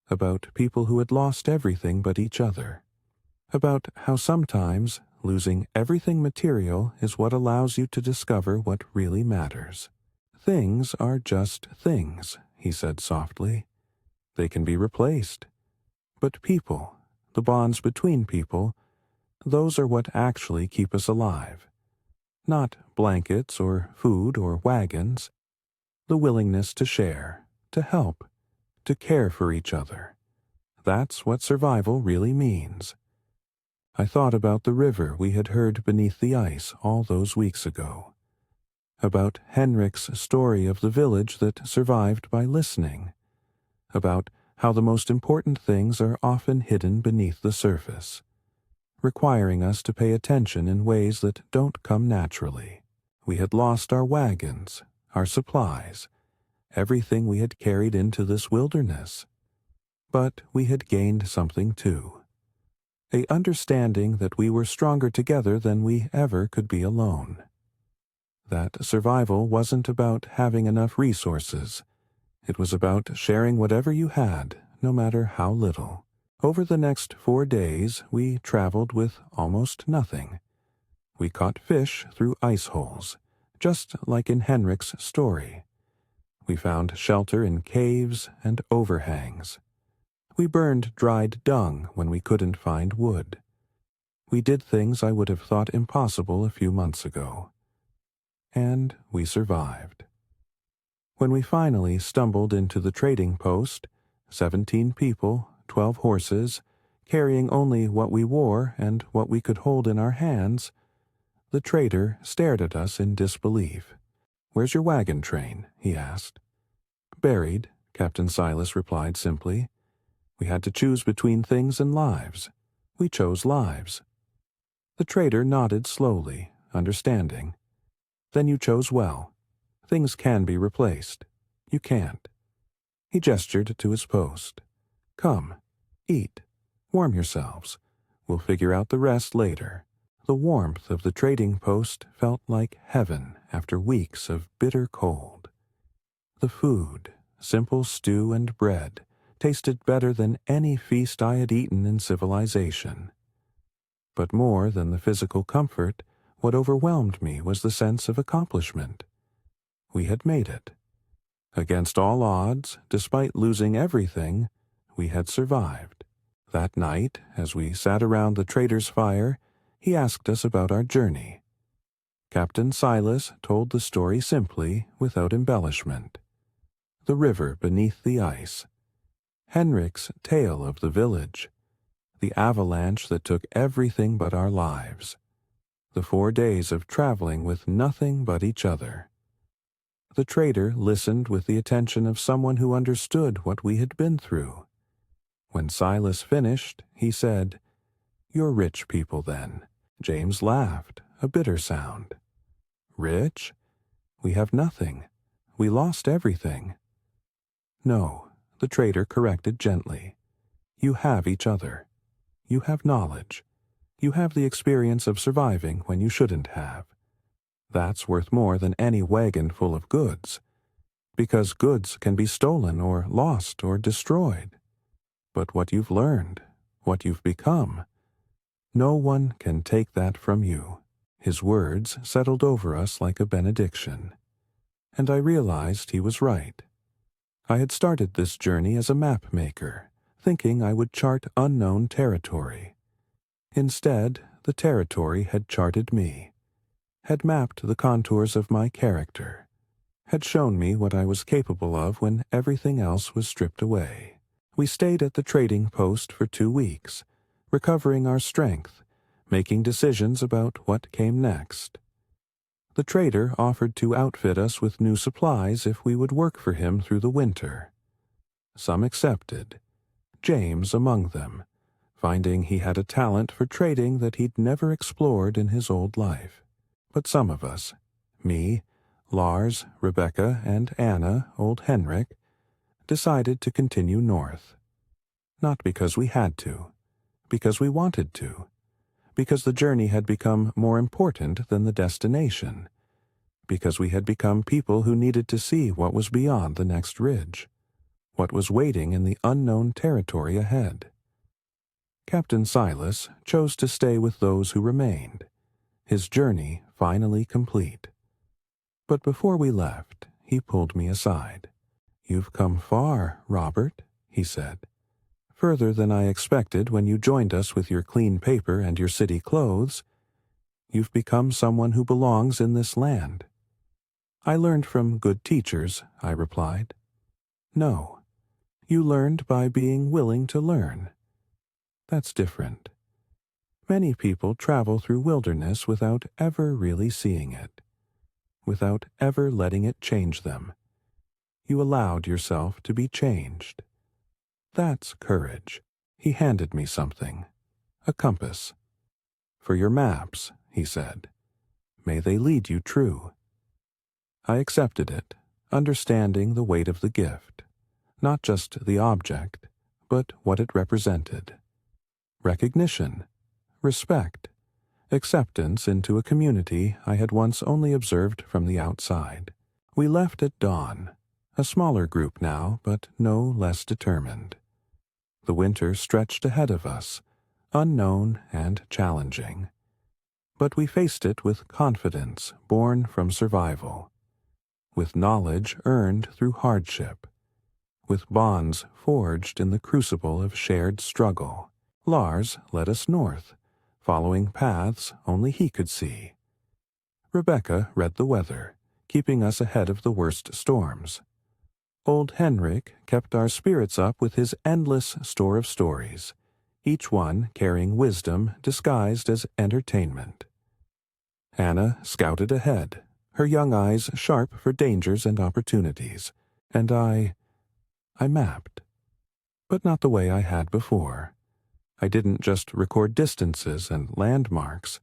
About people who had lost everything but each other. About how sometimes losing everything material is what allows you to discover what really matters. "Things are just things," he said softly. "They can be replaced. But people, the bonds between people, those are what actually keep us alive. Not blankets or food or wagons. The willingness to share, to help, to care for each other. That's what survival really means." I thought about the river we had heard beneath the ice all those weeks ago. About Henrik's story of the village that survived by listening. About how the most important things are often hidden beneath the surface, requiring us to pay attention in ways that don't come naturally. We had lost our wagons, our supplies, everything we had carried into this wilderness. But we had gained something too. A understanding that we were stronger together than we ever could be alone. That survival wasn't about having enough resources. It was about sharing whatever you had, no matter how little. Over the next 4 days, we traveled with almost nothing. We caught fish through ice holes, just like in Henrik's story. We found shelter in caves and overhangs. We burned dried dung when we couldn't find wood. We did things I would have thought impossible a few months ago. And we survived. When we finally stumbled into the trading post, 17 people, 12 horses, carrying only what we wore and what we could hold in our hands, the trader stared at us in disbelief. "Where's your wagon train?" he asked. "Buried," Captain Silas replied simply. "We had to choose between things and lives. We chose lives." The trader nodded slowly, understanding. "Then you chose well. Things can be replaced. You can't." He gestured to his post. "Come, eat, warm yourselves. We'll figure out the rest later." The warmth of the trading post felt like heaven after weeks of bitter cold. The food, simple stew and bread, tasted better than any feast I had eaten in civilization. But more than the physical comfort what overwhelmed me was the sense of accomplishment. We had made it. Against all odds, despite losing everything, we had survived. That night, as we sat around the trader's fire, he asked us about our journey. Captain Silas told the story simply, without embellishment. The river beneath the ice. Henrik's tale of the village. The avalanche that took everything but our lives. The 4 days of traveling with nothing but each other. The trader listened with the attention of someone who understood what we had been through. When Silas finished, he said, "You're rich people, then." James laughed, a bitter sound. "Rich? We have nothing. We lost everything." "No," the trader corrected gently. "You have each other. You have knowledge. You have the experience of surviving when you shouldn't have. That's worth more than any wagon full of goods, because goods can be stolen or lost or destroyed. But what you've learned, what you've become, no one can take that from you." His words settled over us like a benediction, and I realized he was right. I had started this journey as a map maker, thinking I would chart unknown territory. Instead, the territory had charted me, had mapped the contours of my character, had shown me what I was capable of when everything else was stripped away. We stayed at the trading post for 2 weeks, recovering our strength, making decisions about what came next. The trader offered to outfit us with new supplies if we would work for him through the winter. Some accepted, James among them, finding he had a talent for trading that he'd never explored in his old life. But some of us, me, Lars, Rebecca, and Anna, old Henrik, decided to continue north. Not because we had to, because we wanted to, because the journey had become more important than the destination, because we had become people who needed to see what was beyond the next ridge, what was waiting in the unknown territory ahead. Captain Silas chose to stay with those who remained, his journey finally complete. But before we left, he pulled me aside. "You've come far, Robert," he said. "Further than I expected when you joined us with your clean paper and your city clothes. You've become someone who belongs in this land." "I learned from good teachers," I replied. "No, you learned by being willing to learn. That's different. Many people travel through wilderness without ever really seeing it, without ever letting it change them. You allowed yourself to be changed. That's courage." He handed me something, a compass. "For your maps," he said. "May they lead you true." I accepted it, understanding the weight of the gift, not just the object, but what it represented. Recognition, respect, acceptance into a community I had once only observed from the outside. We left at dawn, a smaller group now, but no less determined. The winter stretched ahead of us, unknown and challenging. But we faced it with confidence born from survival, with knowledge earned through hardship, with bonds forged in the crucible of shared struggle. Lars led us north, following paths only he could see. Rebecca read the weather, keeping us ahead of the worst storms. Old Henrik kept our spirits up with his endless store of stories, each one carrying wisdom disguised as entertainment. Anna scouted ahead, her young eyes sharp for dangers and opportunities, and I mapped. But not the way I had before. I didn't just record distances and landmarks.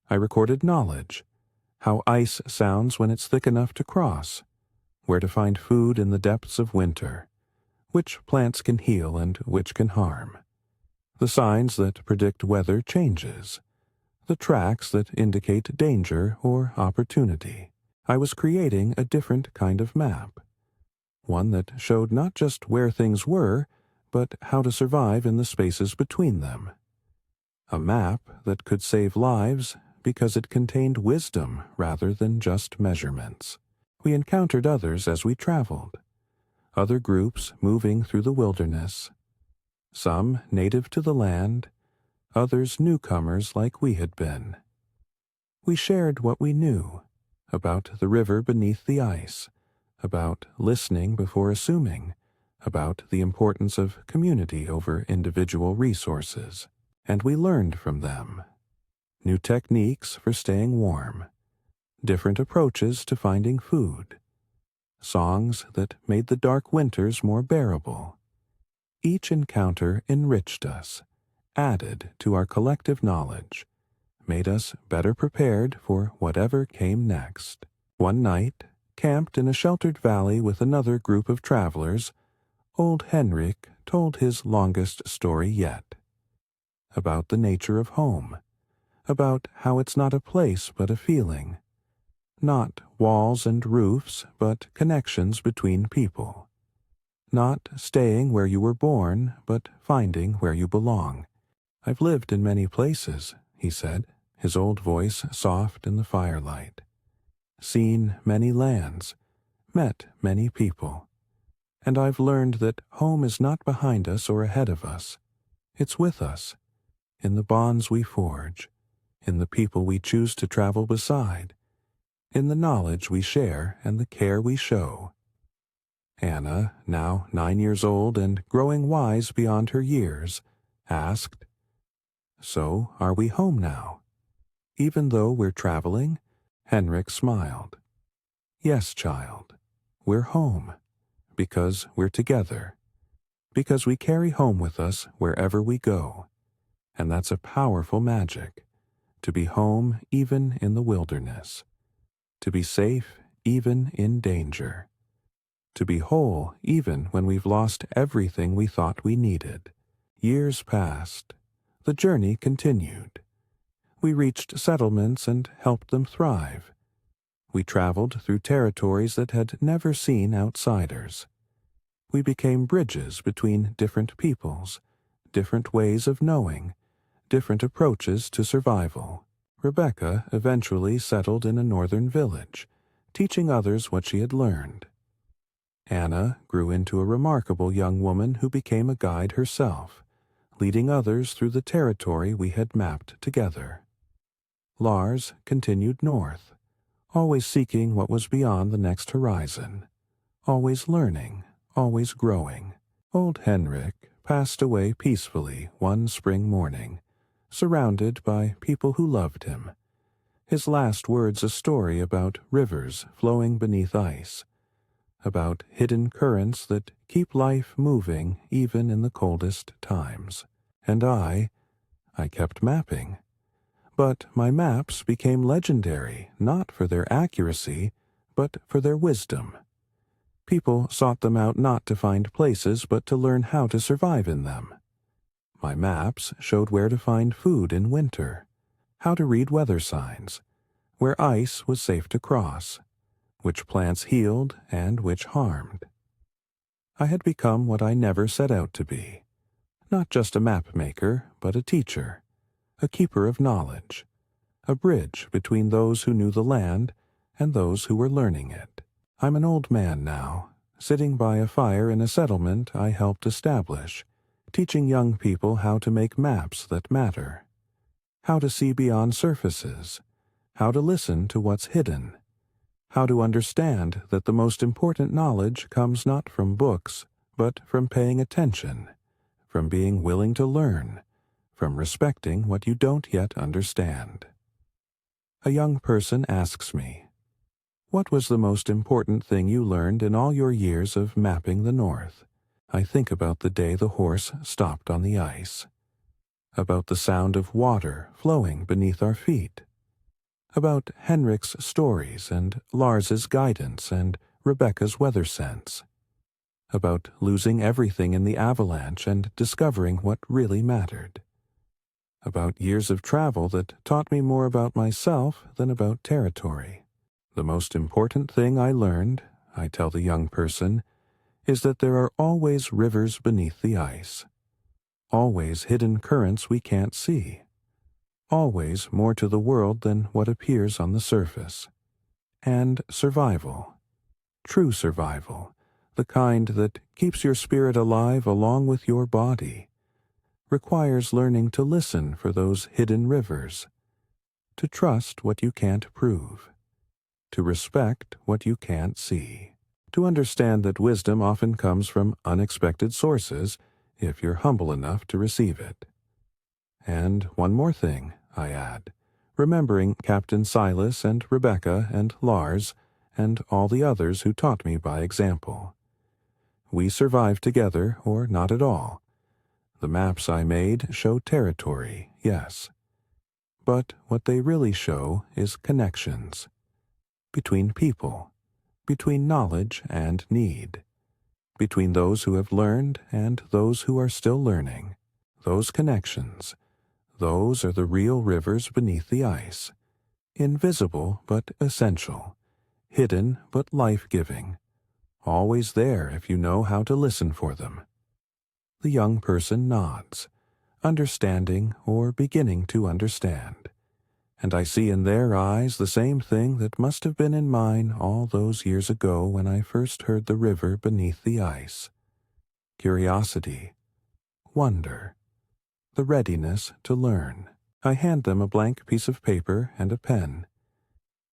I recorded knowledge, how ice sounds when it's thick enough to cross, where to find food in the depths of winter, which plants can heal and which can harm, the signs that predict weather changes, the tracks that indicate danger or opportunity. I was creating a different kind of map, one that showed not just where things were, but how to survive in the spaces between them. A map that could save lives, because it contained wisdom rather than just measurements. We encountered others as we traveled, other groups moving through the wilderness, some native to the land, others newcomers like we had been. We shared what we knew about the river beneath the ice, about listening before assuming, about the importance of community over individual resources, and we learned from them. New techniques for staying warm, different approaches to finding food, songs that made the dark winters more bearable. Each encounter enriched us, added to our collective knowledge, made us better prepared for whatever came next. One night, camped in a sheltered valley with another group of travelers, old Henrik told his longest story yet. About the nature of home, about how it's not a place but a feeling, not walls and roofs but connections between people, not staying where you were born but finding where you belong. "I've lived in many places," he said, his old voice soft in the firelight. "Seen many lands, met many people, and I've learned that home is not behind us or ahead of us. It's with us, in the bonds we forge, in the people we choose to travel beside, in the knowledge we share and the care we show." Anna, now 9 years old and growing wise beyond her years, asked, "So are we home now? Even though we're traveling?" Henrik smiled. "Yes, child, we're home, because we're together, because we carry home with us wherever we go. And that's a powerful magic, to be home even in the wilderness, to be safe even in danger, to be whole even when we've lost everything we thought we needed." Years passed. The journey continued. We reached settlements and helped them thrive. We traveled through territories that had never seen outsiders. We became bridges between different peoples, different ways of knowing, different approaches to survival. Rebecca eventually settled in a northern village, teaching others what she had learned. Anna grew into a remarkable young woman who became a guide herself, leading others through the territory we had mapped together. Lars continued north, always seeking what was beyond the next horizon, always learning, always growing. Old Henrik passed away peacefully one spring morning, surrounded by people who loved him. His last words a story about rivers flowing beneath ice, about hidden currents that keep life moving even in the coldest times. And I kept mapping. But my maps became legendary, not for their accuracy, but for their wisdom. People sought them out not to find places, but to learn how to survive in them. My maps showed where to find food in winter, how to read weather signs, where ice was safe to cross, which plants healed and which harmed. I had become what I never set out to be, not just a map maker, but a teacher, a keeper of knowledge, a bridge between those who knew the land and those who were learning it. I'm an old man now, sitting by a fire in a settlement I helped establish, teaching young people how to make maps that matter, how to see beyond surfaces, how to listen to what's hidden, how to understand that the most important knowledge comes not from books, but from paying attention, from being willing to learn, from respecting what you don't yet understand. A young person asks me, "What was the most important thing you learned in all your years of mapping the North?" I think about the day the horse stopped on the ice, about the sound of water flowing beneath our feet, about Henrik's stories and Lars's guidance and Rebecca's weather sense, about losing everything in the avalanche and discovering what really mattered, about years of travel that taught me more about myself than about territory. The most important thing I learned, I tell the young person, is that there are always rivers beneath the ice, always hidden currents we can't see, always more to the world than what appears on the surface. And survival, true survival, the kind that keeps your spirit alive along with your body, requires learning to listen for those hidden rivers, to trust what you can't prove, to respect what you can't see, to understand that wisdom often comes from unexpected sources if you're humble enough to receive it. And one more thing, I add, remembering Captain Silas and Rebecca and Lars and all the others who taught me by example. We survived together, or not at all. The maps I made show territory, yes. But what they really show is connections. Between people, between knowledge and need, between those who have learned and those who are still learning. Those connections, those are the real rivers beneath the ice, invisible but essential, hidden but life-giving, always there if you know how to listen for them. The young person nods, understanding or beginning to understand, and I see in their eyes the same thing that must have been in mine all those years ago when I first heard the river beneath the ice. Curiosity, wonder, the readiness to learn. I hand them a blank piece of paper and a pen.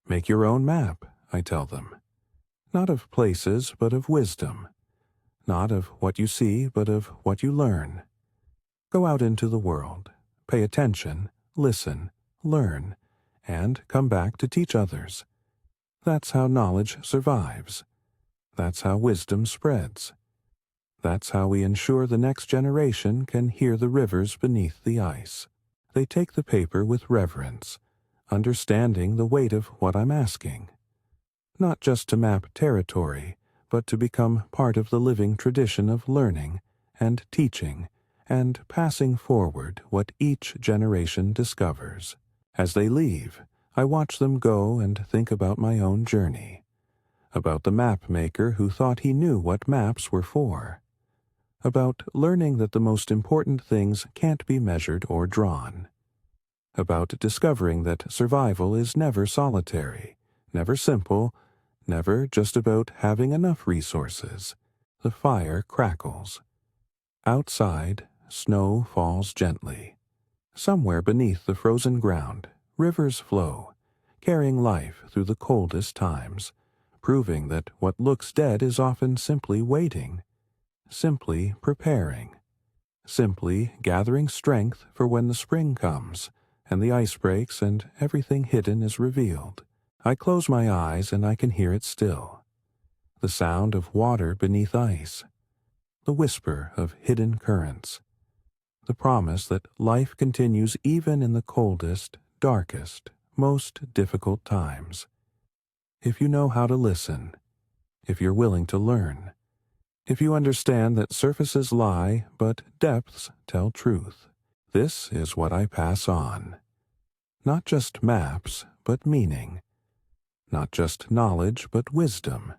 Make your own map, I tell them. Not of places, but of wisdom. Not of what you see, but of what you learn. Go out into the world, pay attention, listen, learn, and come back to teach others. That's how knowledge survives. That's how wisdom spreads. That's how we ensure the next generation can hear the rivers beneath the ice. They take the paper with reverence, understanding the weight of what I'm asking. Not just to map territory, but to become part of the living tradition of learning and teaching and passing forward what each generation discovers. As they leave, I watch them go and think about my own journey, about the map maker who thought he knew what maps were for, about learning that the most important things can't be measured or drawn, about discovering that survival is never solitary, never simple, never just about having enough resources. The fire crackles. Outside, snow falls gently. Somewhere beneath the frozen ground, rivers flow, carrying life through the coldest times, proving that what looks dead is often simply waiting, simply preparing, simply gathering strength for when the spring comes, and the ice breaks and everything hidden is revealed. I close my eyes and I can hear it still. The sound of water beneath ice, the whisper of hidden currents, the promise that life continues even in the coldest, darkest, most difficult times. If you know how to listen, if you're willing to learn, if you understand that surfaces lie but depths tell truth, this is what I pass on. Not just maps, but meaning. Not just knowledge, but wisdom.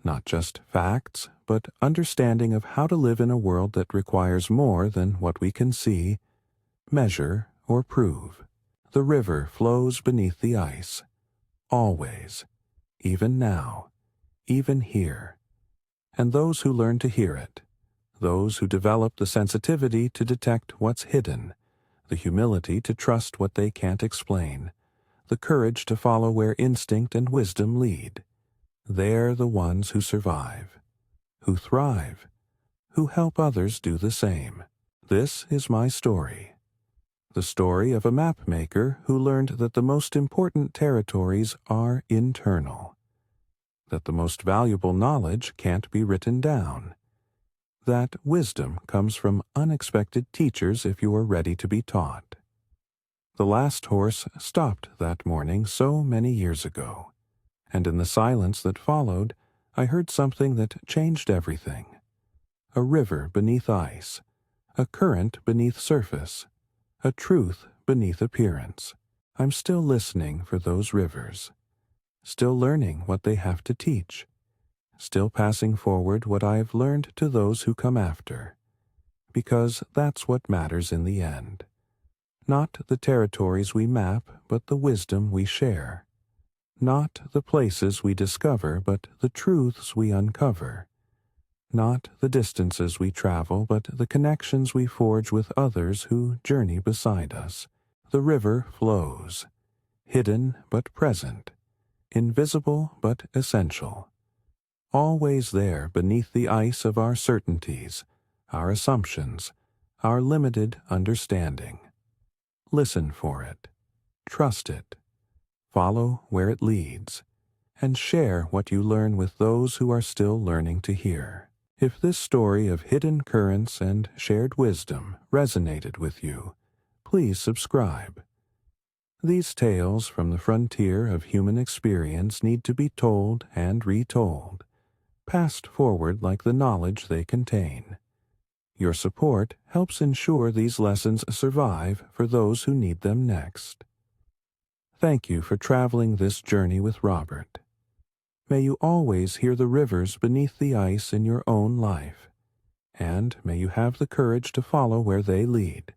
Not just facts, but understanding of how to live in a world that requires more than what we can see, measure, or prove. The river flows beneath the ice. Always. Even now. Even here. And those who learn to hear it, those who develop the sensitivity to detect what's hidden, the humility to trust what they can't explain, the courage to follow where instinct and wisdom lead, they're the ones who survive, who thrive, who help others do the same. This is my story. The story of a map maker who learned that the most important territories are internal, that the most valuable knowledge can't be written down, that wisdom comes from unexpected teachers if you are ready to be taught. The last horse stopped that morning so many years ago, and in the silence that followed, I heard something that changed everything. A river beneath ice, a current beneath surface, a truth beneath appearance. I'm still listening for those rivers, still learning what they have to teach, still passing forward what I've learned to those who come after, because that's what matters in the end. Not the territories we map, but the wisdom we share. Not the places we discover, but the truths we uncover. Not the distances we travel, but the connections we forge with others who journey beside us. The river flows, hidden but present, invisible but essential. Always there beneath the ice of our certainties, our assumptions, our limited understanding. Listen for it, trust it, follow where it leads, and share what you learn with those who are still learning to hear. If this story of hidden currents and shared wisdom resonated with you, please subscribe. These tales from the frontier of human experience need to be told and retold, passed forward like the knowledge they contain. Your support helps ensure these lessons survive for those who need them next. Thank you for traveling this journey with Robert. May you always hear the rivers beneath the ice in your own life, and may you have the courage to follow where they lead.